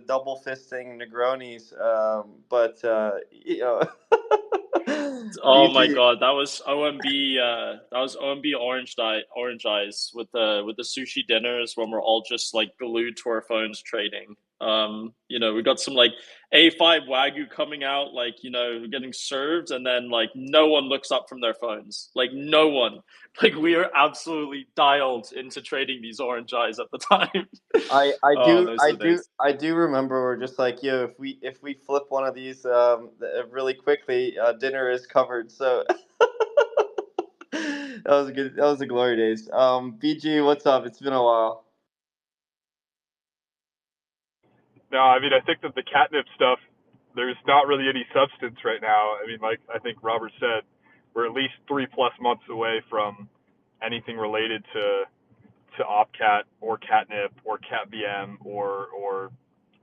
double fisting Negronis, but Oh my BG. god, that was OMB. That was OMB Orange Eyes with the sushi dinners when we're all just like glued to our phones trading. We got some like A5 Wagyu coming out, like getting served, and then like no one looks up from their phones, like no one. Like we are absolutely dialed into trading these Orange Eyes at the time. Oh, those are the days. I do remember we're just like, yo, if we flip one of these really quickly, dinner is covered. So that was a good. That was the glory days. BG, what's up? It's been a while. No, I mean, I think that the catnip stuff, there's not really any substance right now. I mean, like I think Robert said, we're at least 3+ months away from anything related to OpCat or catnip or catVM or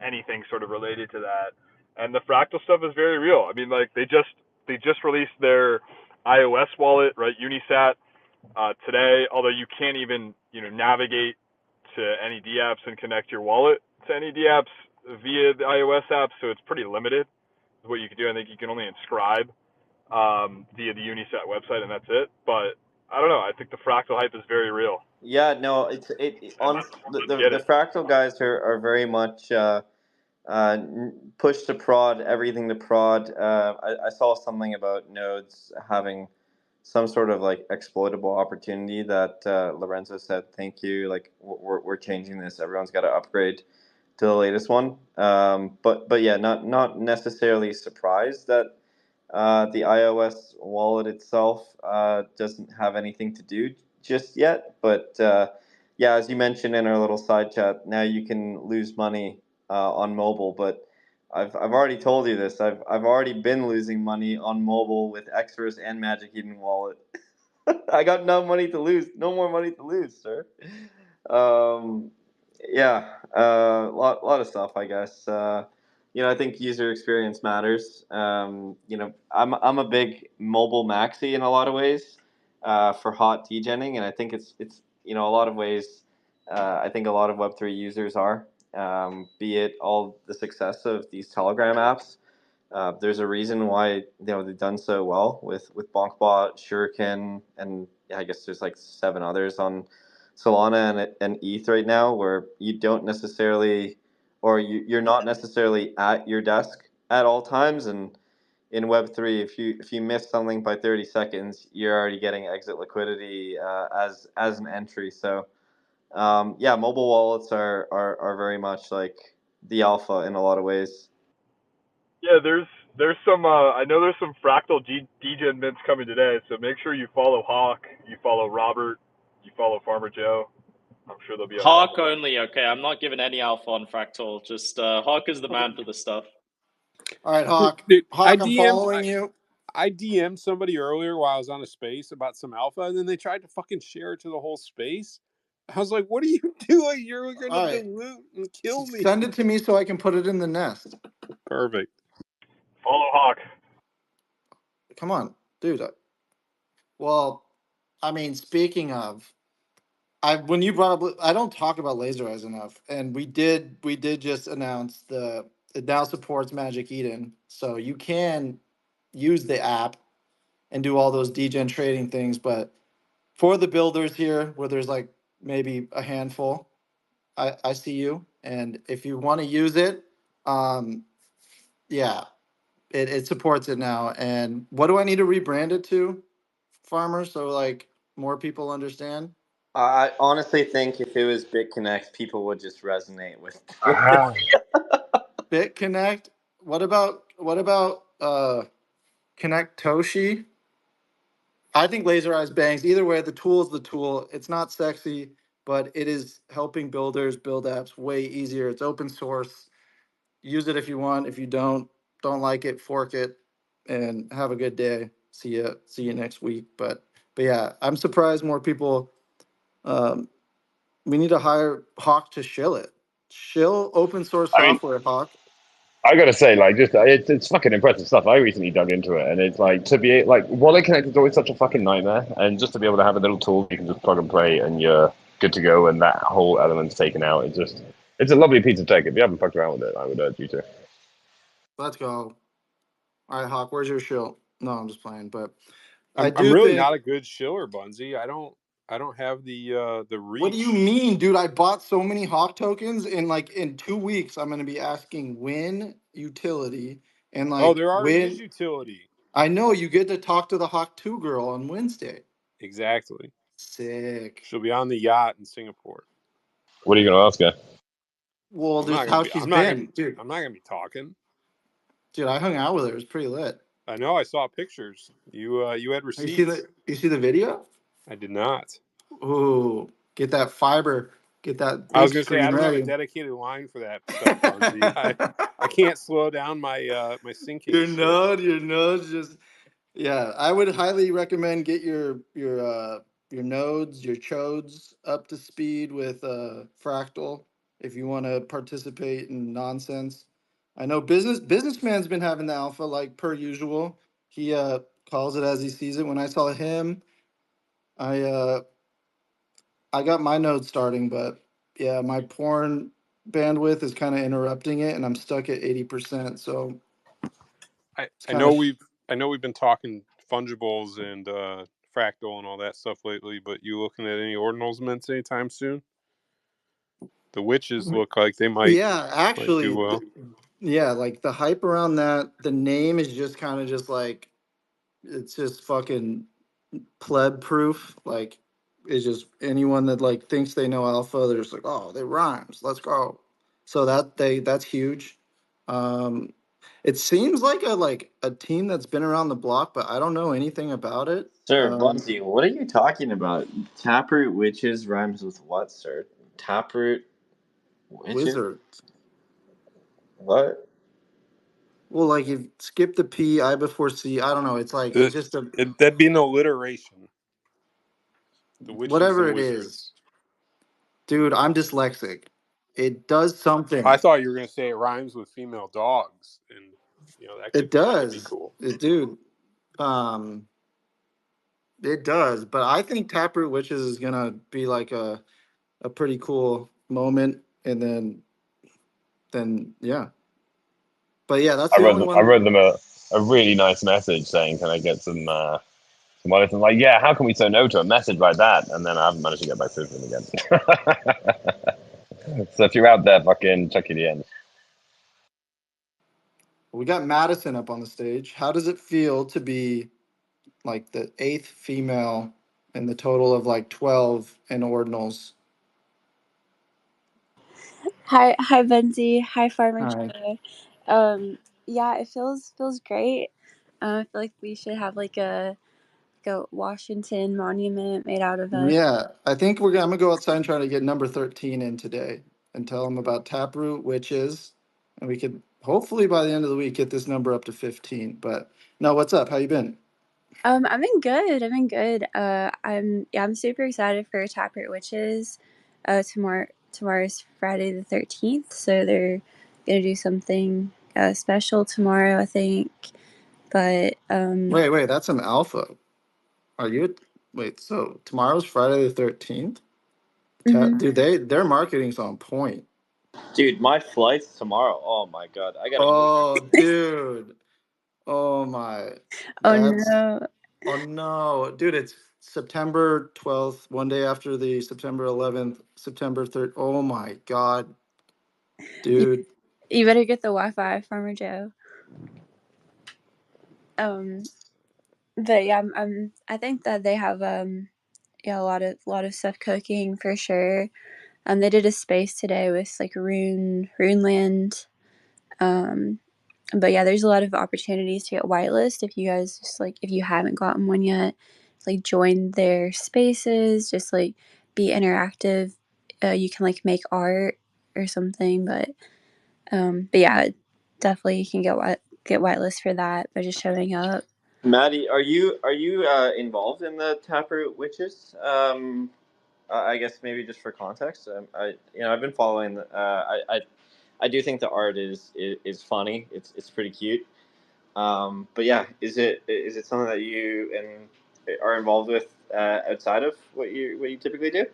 anything sort of related to that. And the fractal stuff is very real. I mean, like they just released their iOS wallet, right? Unisat today. Although you can't even navigate to any dApps and connect your wallet to any dApps via the iOS app, so it's pretty limited what you can do. I think you can only inscribe via the Unisat website, and that's it. But I don't know. I think the fractal hype is very real. Yeah, no, And on let's get the it. fractal guys are very much push to prod, everything to prod. I saw something about nodes having some sort of like exploitable opportunity that Lorenzo said, "Thank you. Like we're changing this. Everyone's got to upgrade to the latest one." But yeah, not necessarily surprised that the iOS wallet itself doesn't have anything to do just yet. But yeah, as you mentioned in our little side chat, now you can lose money on mobile. But I've already told you this. I've already been losing money on mobile with Xverse and Magic Eden Wallet. I got no money to lose. No more money to lose, sir. Um, yeah, lot of stuff, I guess. I think user experience matters. I'm a big mobile maxi in a lot of ways for hot degenning, and I think it's a lot of ways. I think a lot of Web3 users are. be it all the success of these Telegram apps. There's a reason why they've done so well with BonkBot, Shuriken, and I guess there's like 7 others on Solana and ETH right now, where you don't necessarily, or you're not necessarily at your desk at all times. And in Web3, if you miss something by 30 seconds, you're already getting exit liquidity as an entry. So yeah, mobile wallets are very much like the alpha in a lot of ways. Yeah, there's some I know there's some fractal degen mints coming today, so make sure you follow Hawk, you follow Robert, you follow Farmer Joe. I'm sure they'll be on Hawk top of it. only, okay. I'm not giving any alpha on Fractal. Just Hawk is the man for this stuff. All right, Hawk. Dude, Hawk, I'm following you. I DM'd somebody earlier while I was on a space about some alpha, and then they tried to fucking share it to the whole space. I was like, "What are you doing? You're gonna All right. dilute and kill me." Send it to me so I can put it in the nest. Perfect. Follow Hawk. Come on, dude. Well, I mean, speaking of, when you brought up, I don't talk about Laser Eyes enough, and we did just announce it now supports Magic Eden, so you can use the app and do all those degen trading things. But for the builders here, where there's like maybe a handful, I see you, and if you want to use it, yeah, it supports it now. And what do I need to rebrand it to, Farmer, so like more people understand? I honestly think if it was BitConnect, people would just resonate with. BitConnect. What about Connect Toshi? I think Laser Eyes bangs. Either way, the tool is the tool. It's not sexy, but it is helping builders build apps way easier. It's open source. Use it if you want. If you don't like it, fork it, and have a good day. See you next week. But yeah, I'm surprised more people. Um, we need to hire Hawk to shill it. Shill open source I mean, software, Hawk. I gotta say, like, just it's fucking impressive stuff. I recently dug into it, and it's like to be like wallet connect is always such a fucking nightmare, and just to be able to have a little tool you can just plug and play, and you're good to go, and that whole element's taken out. It's a lovely piece of tech. If you haven't fucked around with it, I would urge you to. Let's go. All right, Hawk. Where's your shill? No, I'm just playing. But I I'm do really think. not a good shiller, Bunsy. I don't have the reach. What do you mean, dude? I bought so many Hawk tokens in 2 weeks. I'm gonna be asking win utility and Oh, like there already is win. utility. I know you get to talk to the Hawk 2 girl on Wednesday. Exactly. Sick. She'll be on the yacht in Singapore. What are you gonna ask her? Well, I'm not just gonna how be. she's been, dude. I'm not gonna be talking. Dude, I hung out with her. It was pretty lit. I know. I saw pictures. You had receipts. You see the video? I did not. Ooh, get that fiber. Get that I was big gonna say I screen don't have a ready. dedicated line for that stuff, Bunsy. I can't slow down my my syncing shit. Your nose just. Yeah, I would highly recommend get your nodes, your chodes up to speed with Fractal if you want to participate in nonsense. I know businessman's been having the alpha like per usual. He calls it as he sees it. When I saw him, I uh I got my node starting, but yeah, my porn bandwidth is kind of interrupting it, and I'm stuck at 80%. So it's I kind know of we've been talking fungibles and fractal and all that stuff lately, but you looking at any ordinals mints anytime soon? The witches look like they might yeah, do actually, well. yeah, like the hype around that. The name is just kind of just like it's just fucking pleb proof. Like it's just anyone that like thinks they know alpha, they're just like, oh, they rhymes. Let's go. So that's huge. Um, it seems like a team that's been around the block, but I don't know anything about it. Sir, Bunsy, what are you talking about? Taproot witches rhymes with what, sir? Taproot witches? Wizard. What? Well, like you skip the P, I before C. I don't know. It's like it's just That'd be an alliteration. The witches whatever and it wizards. is. Dude, I'm dyslexic. It does something. I thought you were gonna say it rhymes with female dogs, and that It could be does. cool. Dude. It does, but I think Taproot Witches is gonna be like a pretty cool moment, and then then yeah. But yeah, that's I the wrote only I one. wrote them a really nice message saying, "Can I get some wallets?" And like, yeah, how can we say no to a message like that? And then I haven't managed to get back to them again. So if you're out there, fucking check your DMs. We got Madison up on the stage. How does it feel to be like the 8th female in the total of like 12 in ordinals? Hi, Benzie. Hi, Farmer Hi. Joe. Yeah, it feels great. I feel like we should have like a Washington monument made out of us. Yeah, I think I'm gonna go outside and try to get number 13 in today and tell them about Taproot Witches, and we could hopefully by the end of the week get this number up to 15. But no, what's up? How you been? I've been good. I've been good. I'm super excited for Taproot Witches. Tomorrow's Friday the 13th, so they're gonna do something special tomorrow, I think. But Wait, that's an alpha. Are you? Wait, so tomorrow's Friday the 13th? mhm. Dude, their marketing's on point. Dude, my flight's tomorrow. Oh my god, I gotta move. Oh, dude. Oh my. Oh That's no. Oh no, dude, it's September 12th, one day after the September 11th, September 3rd. Oh my God, You, dude. you better get the Wi-Fi, Farmer Joe. But yeah, I think that they have yeah, a lot of stuff cooking for sure. They did a space today with like Runeland. Um, but yeah, there's a lot of opportunities to get whitelist if you guys just like if you haven't gotten one yet, like join their spaces, just like be interactive. You can like make art or something, but yeah, definitely you can get whitelist for that by just showing up. Maddie, are you involved in the Taproot Witches? I guess maybe just for context, I've been following. I do think the art is funny. It's pretty cute. But yeah, is it something that you and are involved with outside of what you typically do?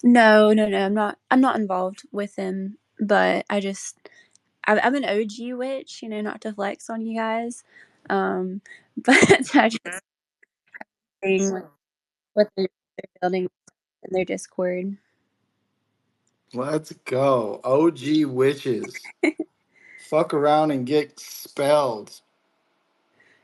No, no, no. I'm not involved with them, but I'm an OG witch. You know, not to flex on you guys, but I just seeing what they're building in their Discord. Let's go. OG witches. Fuck around and get expelled.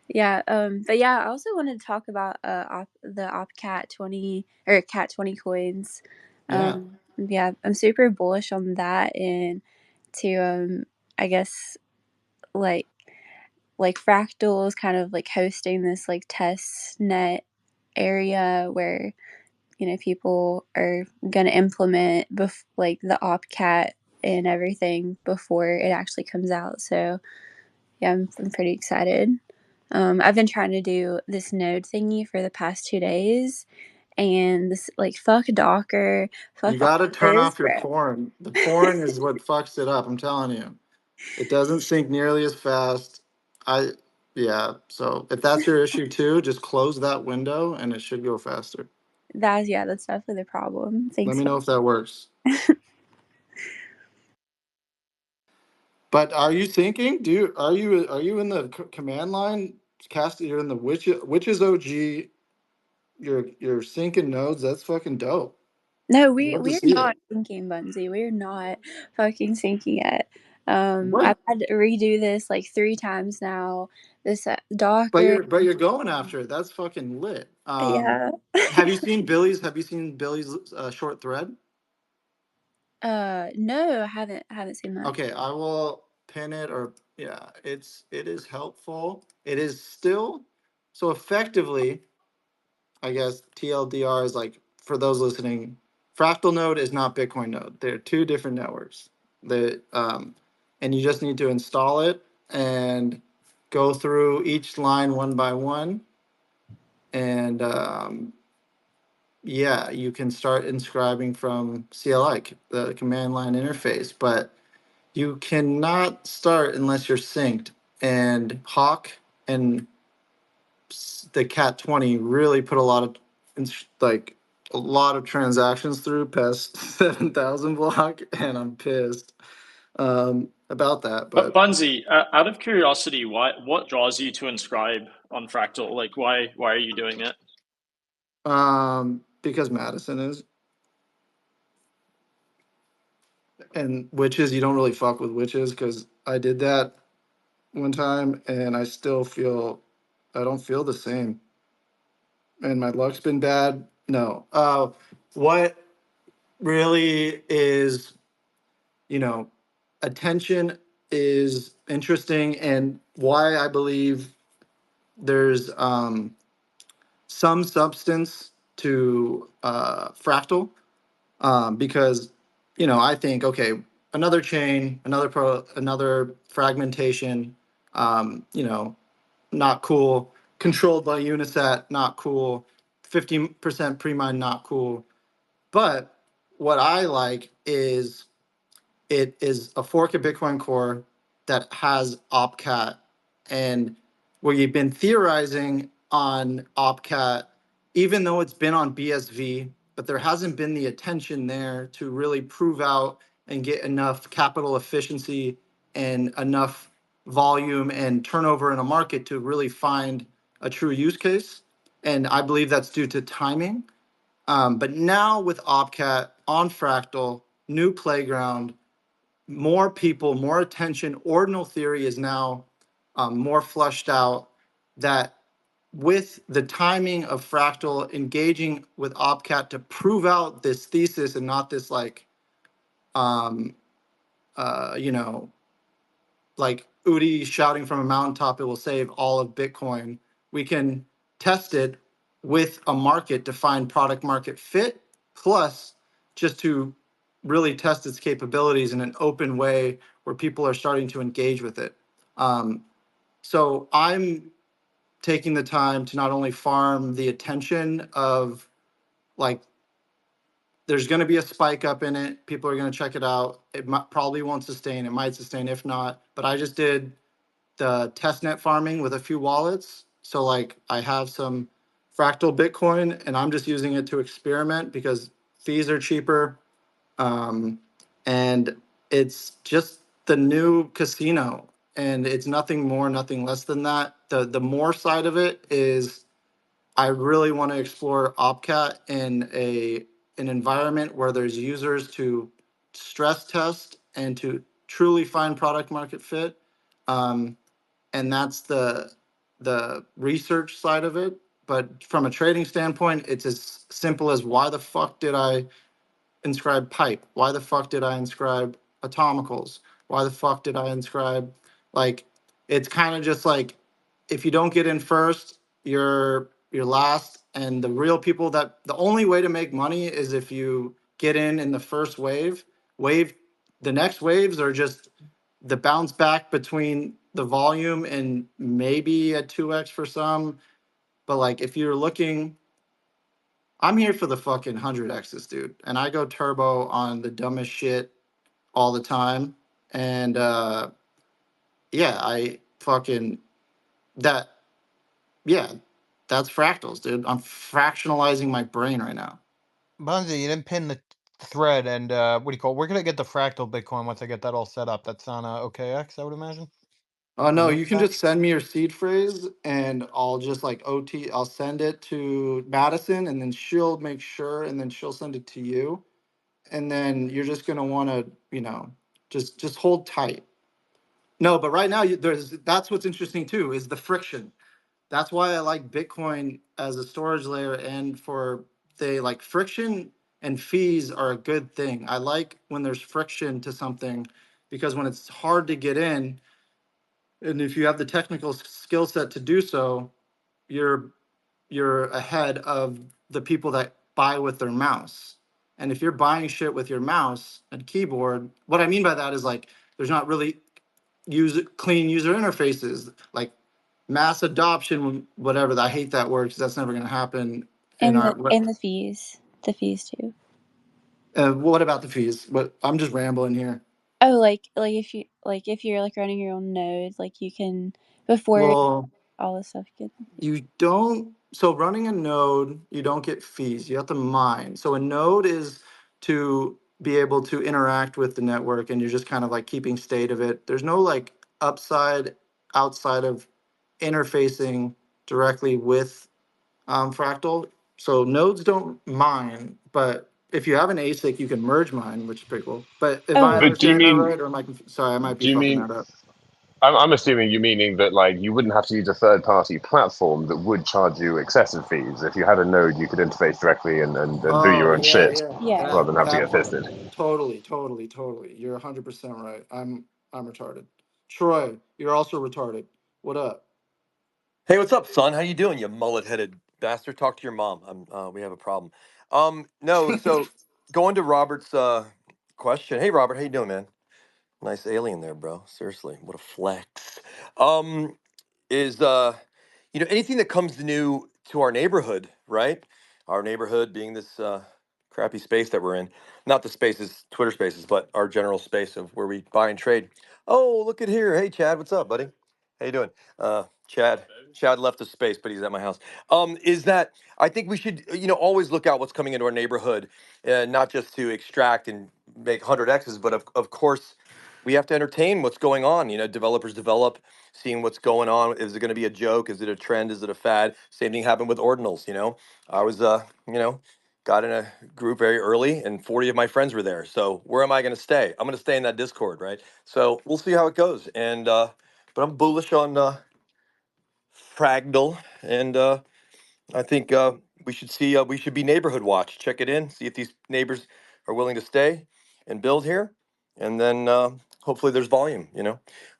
Yeah, but yeah, I also wanted to talk about the OpCat 20 or Cat 20 coins. Yeah. Yeah, I'm super bullish on that and to I guess like Fractal's kind of like hosting this like test net area where people are gonna implement like the OpCat and everything before it actually comes out. So yeah, I'm pretty excited. I've been trying to do this node thingy for the past 2 days, and this like fuck Docker, You fuck all gotta turn this, off your bro. porn. The porn is what fucks it up. I'm telling you. It doesn't sync nearly as fast. I, yeah. So if that's your issue too, just close that window and it should go faster. That's definitely the problem. Let Thanks. me know if that works. But are you thinking? Are you in the command line? Cast you're in the witches OG. You're syncing nodes. That's fucking dope. No, I'd love to we're see it. not sinking, Bunsy. We're not fucking sinking it. I've What? had to redo this like 3 times now. This But Docker, you're going after it. That's fucking lit. yeah. Have you seen Billy's short thread? No, I haven't seen that. Okay, I will pin it or yeah, it is helpful. It is still so effectively, I guess TLDR is like for those listening, Fractal node is not Bitcoin node. They're two different networks. And you just need to install it and go through each line one by one. And yeah, you can start inscribing from CLI, the command line interface, but you cannot start unless you're synced. And Hawk and the Cat 20 really put a lot of like a lot of transactions through past 7,000 block, and I'm pissed. about that. But But Bunzi, out of curiosity, what draws you to inscribe on Fractal? Like, why are you doing it? because Madison is, and witches, you don't really fuck with witches because I did that one time and I still feel I don't feel the same. And my luck's been bad. No. What really is, you know, attention is interesting, and why I believe there's some substance to fractal, because I think, okay, another chain, another fragmentation, not cool. Controlled by Unisat, not cool. 50% pre-mine, not cool. But what I like is it is a fork of Bitcoin Core that has OpCat, and where you've been theorizing on OpCat, even though it's been on BSV, but there hasn't been the attention there to really prove out and get enough capital efficiency and enough volume and turnover in a market to really find a true use case. And I believe that's due to timing. But now with OpCat on Fractal, new playground, more people, more attention. Ordinal theory is now more flushed out. That with the timing of Fractal engaging with OpCat to prove out this thesis and not this like, um, you know, like Udi shouting from a mountaintop, it will save all of Bitcoin. We can test it with a market to find product market fit, plus just to really test its capabilities in an open way where people are starting to engage with it. So I'm taking the time to not only farm the attention of like, there's going to be a spike up in it. People are going to check it out. It probably won't sustain. It might sustain if not. But I just did the testnet farming with a few wallets. So like I have some fractal Bitcoin and I'm just using it to experiment because fees are cheaper. And it's just the new casino, and it's nothing more, nothing less than that. The more side of it is I really want to explore OpCat in an environment where there's users to stress test and to truly find product market fit. And that's the research side of it. But from a trading standpoint, it's as simple as why the fuck did I inscribe pipe? Why the fuck did I inscribe atomicals? Why the fuck did I inscribe like it's kind of just like if you don't get in first, you're last. And the real people that the only way to make money is if you get in the first wave. The next waves are just the bounce back between the volume and maybe a 2x for some. But like if you're looking, I'm here for the fucking 100x's, dude. And I go turbo on the dumbest shit all the time. And yeah, I fucking that yeah, that's fractals, dude. I'm fractionalizing my brain right now. Bunzi, you didn't pin the thread, and what do you call it? We're gonna get the fractal Bitcoin once I get that all set up. That's on OKX, I would imagine. Oh no, On you can Unisat? just send me your seed phrase and I'll just like I'll send it to Madison and then she'll make sure and then she'll send it to you. And then you're just gonna wanna, just hold tight. No, but right now that's what's interesting too, is the friction. That's why I like Bitcoin as a storage layer, and for they like friction and fees are a good thing. I like when there's friction to something because when it's hard to get in, and if you have the technical skill set to do so, you're you're ahead of the people that buy with their mouse. And if you're buying shit with your mouse and keyboard, what I mean by that is like there's not really clean user interfaces, like mass adoption, whatever. I hate that word because that's never going to happen in And our. the fees too. What about the fees? But I'm just rambling here. Oh, if you're like running your own node, like you can before Well, all this stuff get. you don't. So running a node, you don't get fees. You have to mine. So a node is to be able to interact with the network, and you're just kind of like keeping state of it. There's no like upside outside of interfacing directly with Fractal. So nodes don't mine, but if you have an ASIC, you can merge mine, which is pretty cool. But if I Oh, But do you understand that mean right, or am I sorry, I might be do you fucking mean that up. I'm assuming you meaning that like you wouldn't have to use a third party platform that would charge you excessive fees. If you had a node, you could interface directly and do Oh your own yeah, shit yeah. yeah. rather than have to That get part. fisted. Totally. You're 100% right. I'm retarded. Troy, you're also retarded. What up? Hey, what's up, son? How you doing, you mullet-headed bastard? Talk to your mom. We have a problem. No, so going to Robert's question. Hey, Robert, how you doing, man? Nice alien there, bro. Seriously, what a flex. Um, is anything that comes new to our neighborhood, right? Our neighborhood being this crappy space that we're in. Not the spaces, Twitter spaces, but our general space of where we buy and trade. Oh, look at here. Hey, Chad, what's up, buddy? How you doing? Chad. Chad left the space, but he's at my house. Is that I think we should, always look out what's coming into our neighborhood, not just to extract and make 100x's, but of course, we have to entertain what's going on. Developers develop, seeing what's going on. Is it going to be a joke? Is it a trend? Is it a fad? Same thing happened with ordinals. I was, got in a group very early, and 40 of my friends were there. So where am I going to stay? I'm going to stay in that Discord, right? So we'll see how it goes. And but I'm bullish on Fragdal, and I think we should be neighborhood watch. Check it in, see if these neighbors are willing to stay and build here, and then hopefully there's volume.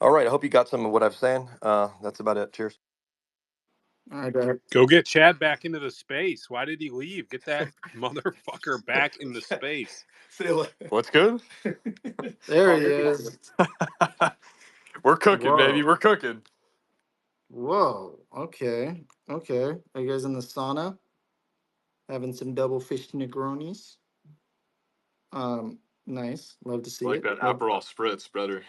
All right. I hope you got some of what I'm saying. That's about it. Cheers. All right, Derek. Go get Chad back into the space. Why did he leave? Get that motherfucker back in the space. See you later. What's good? There he is. We're cooking, baby. Whoa. We're cooking. Whoa. Okay. Are you guys in the sauna? Having some double fish Negronis? Nice. Love to see I like it. that Aperol spritz better.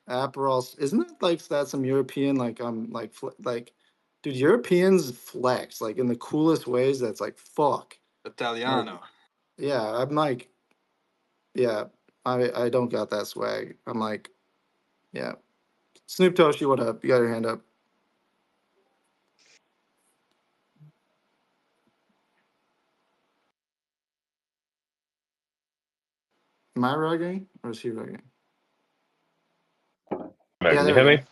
Aperol. Isn't it like that some European like dude, Europeans flex like in the coolest ways. That's like fuck. Italiano. Yeah, I'm like, yeah, I don't got that swag. I'm like, yeah. Snoop Toshi, what up? You got your hand up. Am I rugging or is he rugging? No, Yeah, can you there we hear go. me?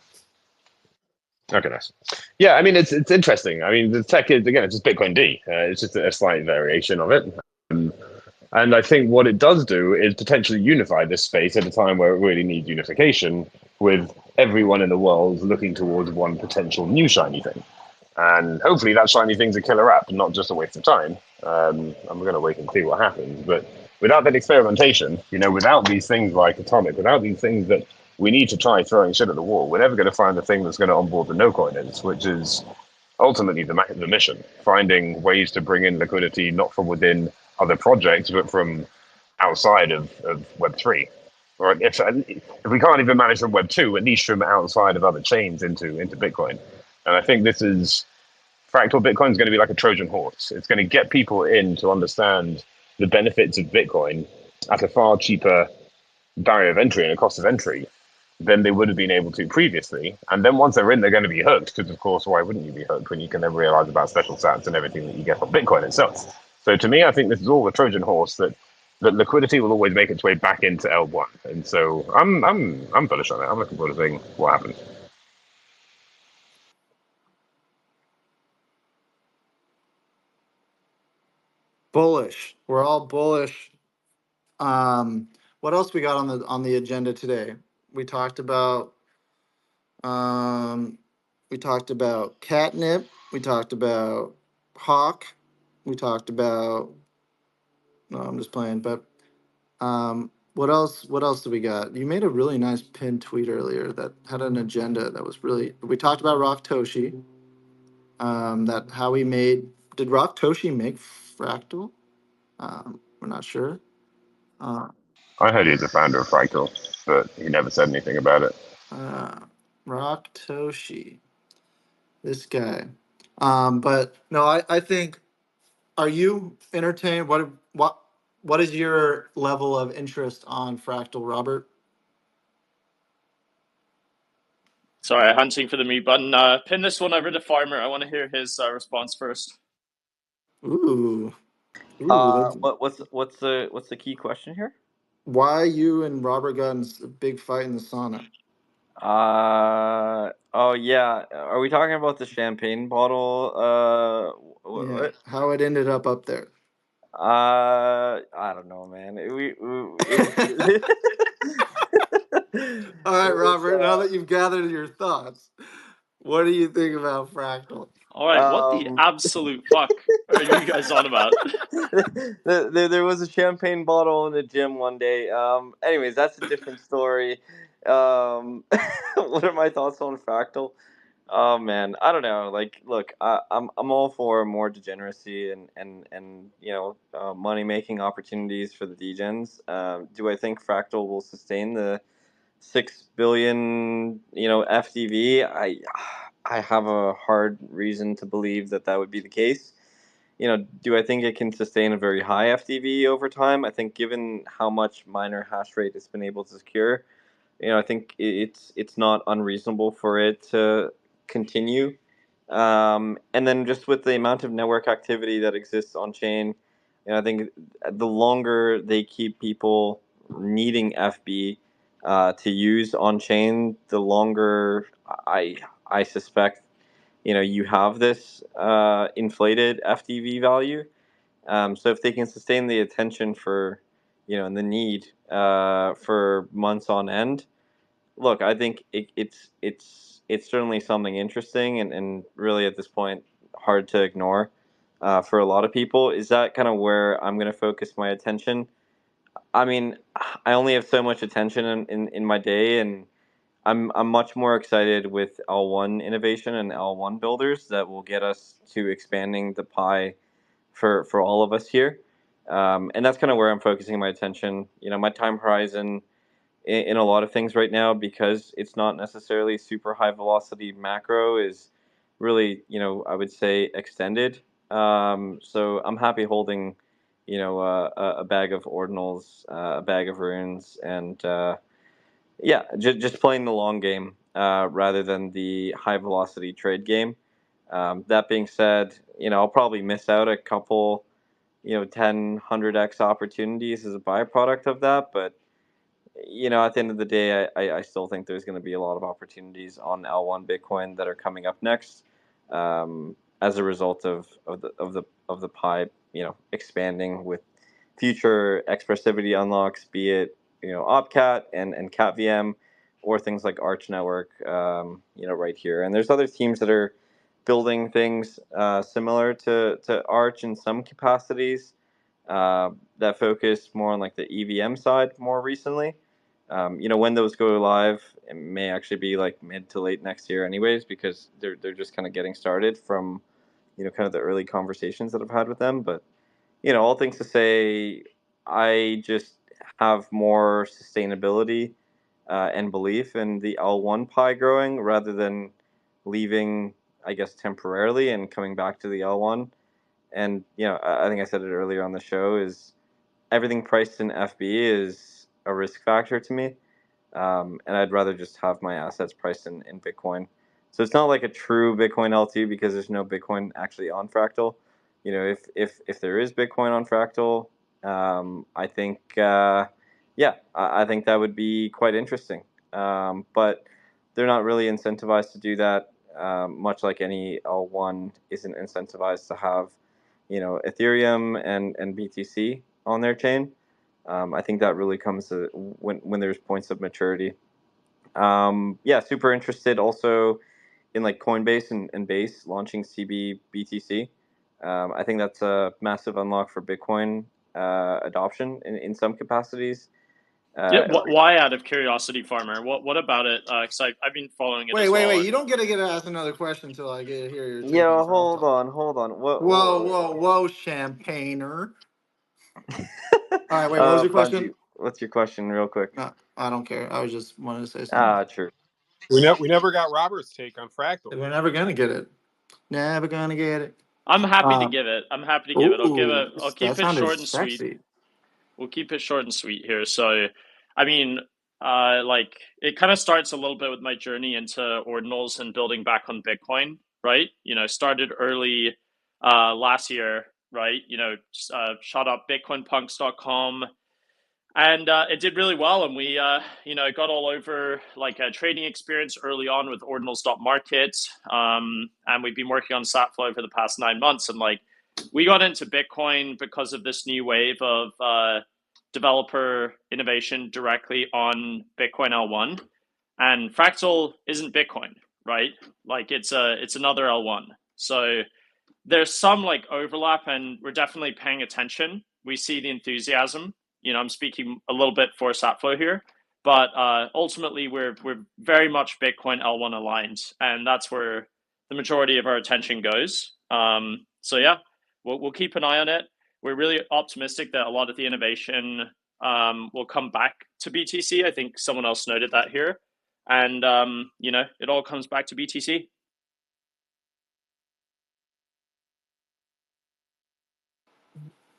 Okay, nice. Yeah, I mean it's interesting. I mean the tech is again it's just Bitcoin D. It's just a slight variation of it. And I think what it does do is potentially unify this space at a time where it really needs unification, with everyone in the world looking towards one potential new shiny thing. And hopefully that shiny thing's a killer app, not just a waste of time. I'm going to wait and see what happens. But without that experimentation, without these things like Atomic, without these things that we need to try throwing shit at the wall, we're never going to find the thing that's going to onboard the no coiners, which is ultimately the mission, finding ways to bring in liquidity not from within other projects, but from outside of Web3. Or if we can't even manage from Web2, at least from outside of other chains into Bitcoin. And I think this is fractal Bitcoin is going to be like a Trojan horse. It's going to get people in to understand the benefits of Bitcoin at a far cheaper barrier of entry and a cost of entry than they would have been able to previously. And then once they're in, they're going to be hooked because, of course, why wouldn't you be hooked when you can then realize about special sats and everything that you get from Bitcoin itself? So to me, I think this is all the Trojan horse that liquidity will always make its way back into L1. And so I'm bullish on it. I'm looking forward to seeing what happens. Bullish. We're all bullish. What else we got on the agenda today? We talked about um, we talked about catnip. We talked about hawk. We talked about. No, I'm just playing. But what else? What else do we got? You made a really nice pinned tweet earlier that had an agenda that was really. We talked about Rock Toshi. That how he made. Did Rock Toshi make Fractal? We're not sure. Uh, I heard he's a founder of Fractal, but he never said anything about it. uh, Rock Toshi. This guy. But no, I think. Are you entertained? What what is your level of interest on Fractal, Robert? Sorry, hunting for the mute button. Pin this one over to Farmer. I want to hear his response first. Ooh, that's, What's the key question here? why you and Robert got in a big fight in the sauna? Oh yeah. Are we talking about the champagne bottle? Yeah, how it ended up there. I don't know, man. All right, It was, Robert. Now that you've gathered your thoughts, what do you think about Fractal? All right, what the absolute fuck are you guys on about? there was a champagne bottle in the gym one day. Anyways, that's a different story. What are my thoughts on Fractal? Oh man, I don't know. Like, look, I'm all for more degeneracy and money making opportunities for the degens. Do I think Fractal will sustain the 6 billion FDV? I have a hard reason to believe that would be the case. Do I think it can sustain a very high FDV over time? I think given how much miner hash rate it's been able to secure, I think it's not unreasonable for it to continue. And then just with the amount of network activity that exists on chain, I think the longer they keep people needing FB to use on chain, the longer I suspect you have this inflated FDV value. So if they can sustain the attention for and the need for months on end, look, I think it's certainly something interesting and really at this point hard to ignore for a lot of people. Is that kind of where I'm going to focus my attention? I mean, I only have so much attention in my day, and I'm much more excited with L1 innovation and L1 builders that will get us to expanding the pie for all of us here. And that's kind of where I'm focusing my attention. My time horizon in a lot of things right now, because it's not necessarily super high velocity macro, is really, I would say extended. So I'm happy holding, a bag of ordinals, a bag of runes, and yeah, just playing the long game rather than the high velocity trade game. That being said, I'll probably miss out a couple, 10, 100x opportunities as a byproduct of that. But, at the end of the day, I still think there's going to be a lot of opportunities on L1 Bitcoin that are coming up next as a result of the pie, expanding with future expressivity unlocks, be it Opcat and CatVM, or things like Arch Network, right here. And there's other teams that are building things similar to Arch in some capacities that focus more on like the EVM side more recently. When those go live, it may actually be like mid to late next year, anyways, because they're just kind of getting started from kind of the early conversations that I've had with them. But all things to say, I just have more sustainability and belief in the L1 pie growing rather than leaving, I guess, temporarily and coming back to the L1. And I think I said it earlier on the show, is everything priced in FB is a risk factor to me, and I'd rather just have my assets priced in Bitcoin. So it's not like a true Bitcoin LT because there's no Bitcoin actually on Fractal. If there is Bitcoin on Fractal, I think I think that would be quite interesting. But they're not really incentivized to do that. Much like any L1 isn't incentivized to have, Ethereum and BTC on their chain. I think that really comes to when there's points of maturity. Super interested also in like Coinbase and Base launching CB BTC. I think that's a massive unlock for Bitcoin adoption in some capacities. Why, out of curiosity, Farmer? What about it? Because I've been following it as well. Wait! You don't get to ask another question until I get hear your take Yeah, on hold Fractal. on. Whoa, Champagner. All right, wait. What was your question? Bungie, what's your question, real quick? No, I don't care. I was just wanted to say something. True. We never got Robert's take on Fractal. We're never gonna get it. Never gonna get it. I'm happy to give it. I'll keep That it sounded short and sweet. sexy. we'll keep it short and sweet here. So, I mean, like it kind of starts a little bit with my journey into ordinals and building back on Bitcoin, right? Started early last year, right? Shot up bitcoinpunks.com, and it did really well. And we got all over like a trading experience early on with ordinals.market, and we've been working on Satflow for the past 9 months. And like we got into Bitcoin because of this new wave of developer innovation directly on Bitcoin L1, and Fractal isn't Bitcoin, right? Like it's another L1. So there's some like overlap, and we're definitely paying attention. We see the enthusiasm. I'm speaking a little bit for Satflow here, but ultimately we're very much Bitcoin L1 aligned, and that's where the majority of our attention goes. So yeah, we'll keep an eye on it. We're really optimistic that a lot of the innovation will come back to BTC. I think someone else noted that here, and it all comes back to BTC.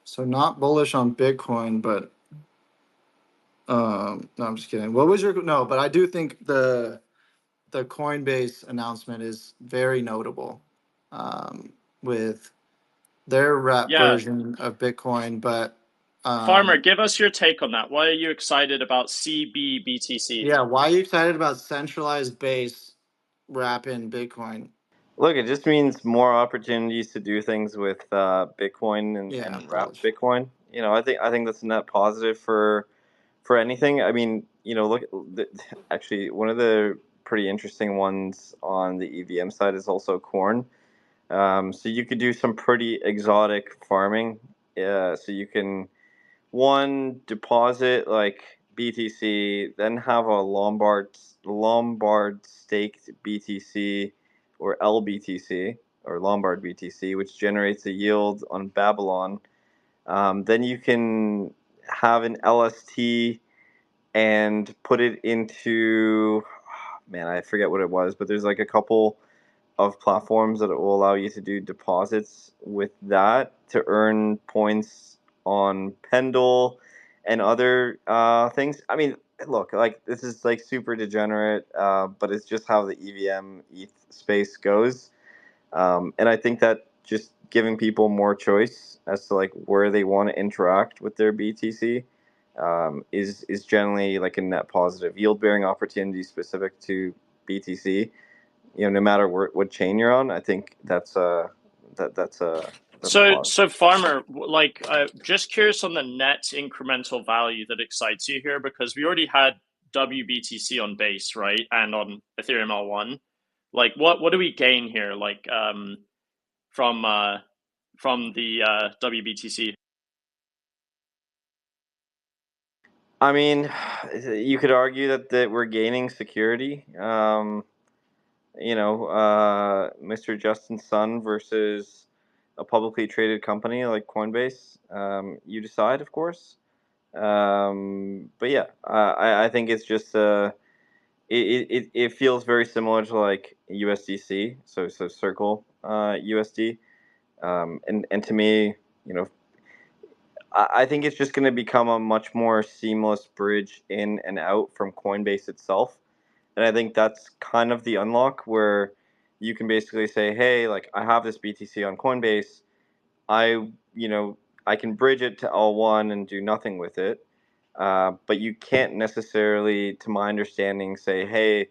So not bullish on Bitcoin, but no, I'm just kidding. What was your no? But I do think the Coinbase announcement is very notable, with their wrap Yeah, version of Bitcoin. But Farmer, give us your take on that. Why are you excited about CBBTC? yeah, why are you excited about centralized base wrap in Bitcoin? Look, it just means more opportunities to do things with Bitcoin Yeah, and wrapped bullish. Bitcoin. I think that's a net positive for anything. I mean, look, actually, one of the pretty interesting ones on the EVM side is also corn. So you could do some pretty exotic farming. So you can one deposit like BTC, then have a Lombard staked BTC or LBTC or Lombard BTC, which generates a yield on Babylon. Then you can have an LST and put it into, man, I forget what it was, but there's like a couple of platforms that will allow you to do deposits with that to earn points on Pendle and other things. I mean, look, like this is like super degenerate, but it's just how the EVM ETH space goes. And I think that just giving people more choice as to like where they want to interact with their BTC is generally like a net positive. Yield bearing opportunities specific to BTC, no matter what chain you're on. I think that's a positive. So Farmer, like, just curious on the net incremental value that excites you here, because we already had WBTC on base, right, and on Ethereum L1. Like, what do we gain here, like, from the WBTC? I mean, you could argue that we're gaining security. Mr. Justin Sun versus a publicly traded company like Coinbase. You decide, of course. But yeah, I think it's just it feels very similar to like USDC, so Circle USD, and to me, you know, I think it's just going to become a much more seamless bridge in and out from Coinbase itself. And I think that's kind of the unlock where you can basically say, hey, like I have this BTC on Coinbase. I, you know, I can bridge it to L1 and do nothing with it. But you can't necessarily, to my understanding, say, hey,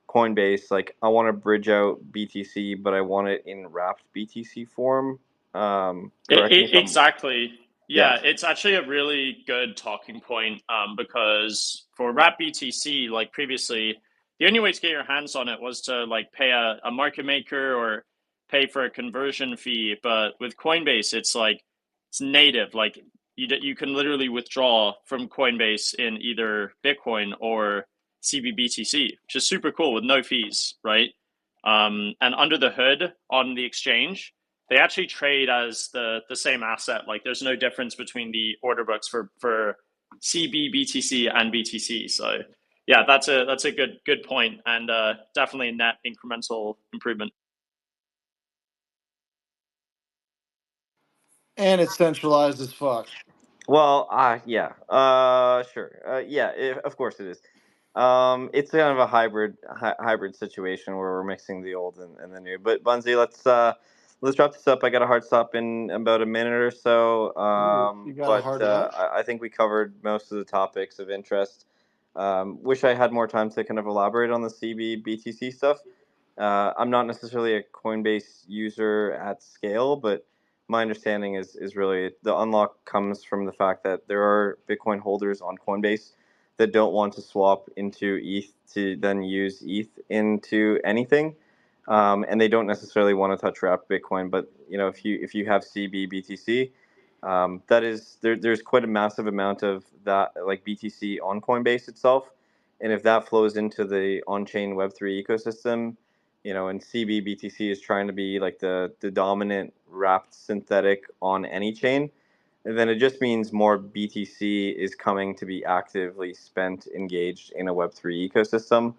Coinbase, like I want to bridge out BTC, but I want it in wrapped BTC form. Correct me if I'm Exactly. yeah. Yeah, it's actually a really good talking point, because for wrap BTC, like previously, the only way to get your hands on it was to like pay a market maker or pay for a conversion fee. But with Coinbase, it's like it's native. Like you can literally withdraw from Coinbase in either Bitcoin or CBBTC, which is super cool with no fees, right? And under the hood on the exchange, they actually trade as the same asset. Like there's no difference between the order books for CB, BTC, and BTC. So yeah, that's a good point, and definitely a net incremental improvement. And it's centralized as fuck. Well, yeah, sure, yeah, of course it is. It's kind of a hybrid situation where we're mixing the old and the new. But Bunzi, let's wrap this up. I got a hard stop in about a minute or so. Ooh, you got a But hard what? I think we covered most of the topics of interest. Wish I had more time to kind of elaborate on the CB BTC stuff. I'm not necessarily a Coinbase user at scale, but my understanding is really the unlock comes from the fact that there are Bitcoin holders on Coinbase that don't want to swap into ETH to then use ETH into anything, and they don't necessarily want to touch wrap Bitcoin. But if you have CB BTC, that is there's quite a massive amount of that like BTC on Coinbase itself, and if that flows into the on-chain Web3 ecosystem, and CBBTC is trying to be like the dominant wrapped synthetic on any chain, and then it just means more BTC is coming to be actively spent, engaged in a Web3 ecosystem,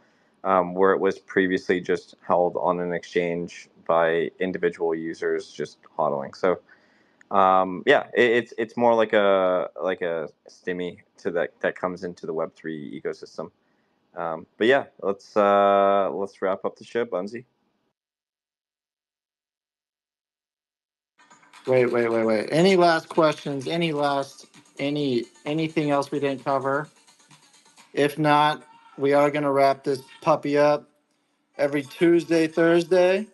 where it was previously just held on an exchange by individual users just hodling. So yeah, it's more like a stimmy to that comes into the Web3 ecosystem. But yeah, let's wrap up the show, Bunzi. Wait. Any last questions? Anything else we didn't cover? If not, we are gonna wrap this puppy up. Every Tuesday, Thursday,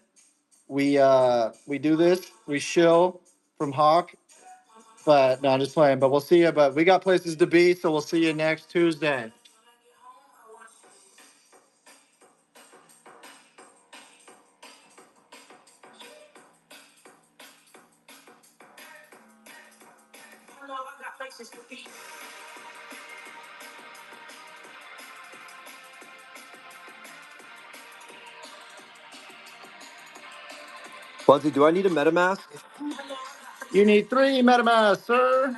we do this. We shill from Hawk. But no, I'm just playing. But we'll see you. But we got places to be, so we'll see you next Tuesday. Bugsy, do I need a MetaMask? You need 3 MetaMask, sir.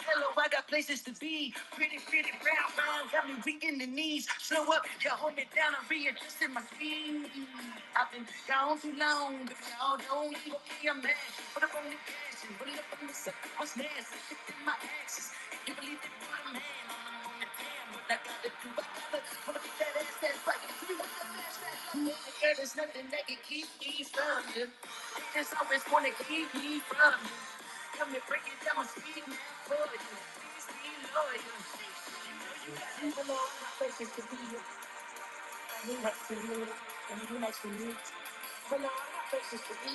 Hello, I got places to be. Pretty brown, brown, got me weak in the knees. Slow up, you hold me down and readjusting my feet. I've been gone too long, but y'all don't leave me a man. Put up on the gas and put it up on the set. What's next? Shifting my axis. You believe it, put a man on the damn. What I gotta do, I gotta put up that ass, that's right. Give me what the last that. There's nothing that can keep me from you. They just always wanna keep me from you. Come and break it down, speed now for you. Please be loyal. You know my places to be. I need next to you, and you next to me. You know my places to be.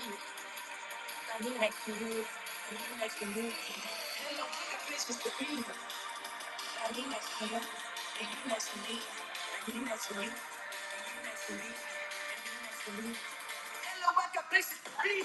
I need next to you, and you next to me. You know my places to be. I need next to you, and you next to me. And you next to me, and you next to me, and you next to me. Hello, I got places to be.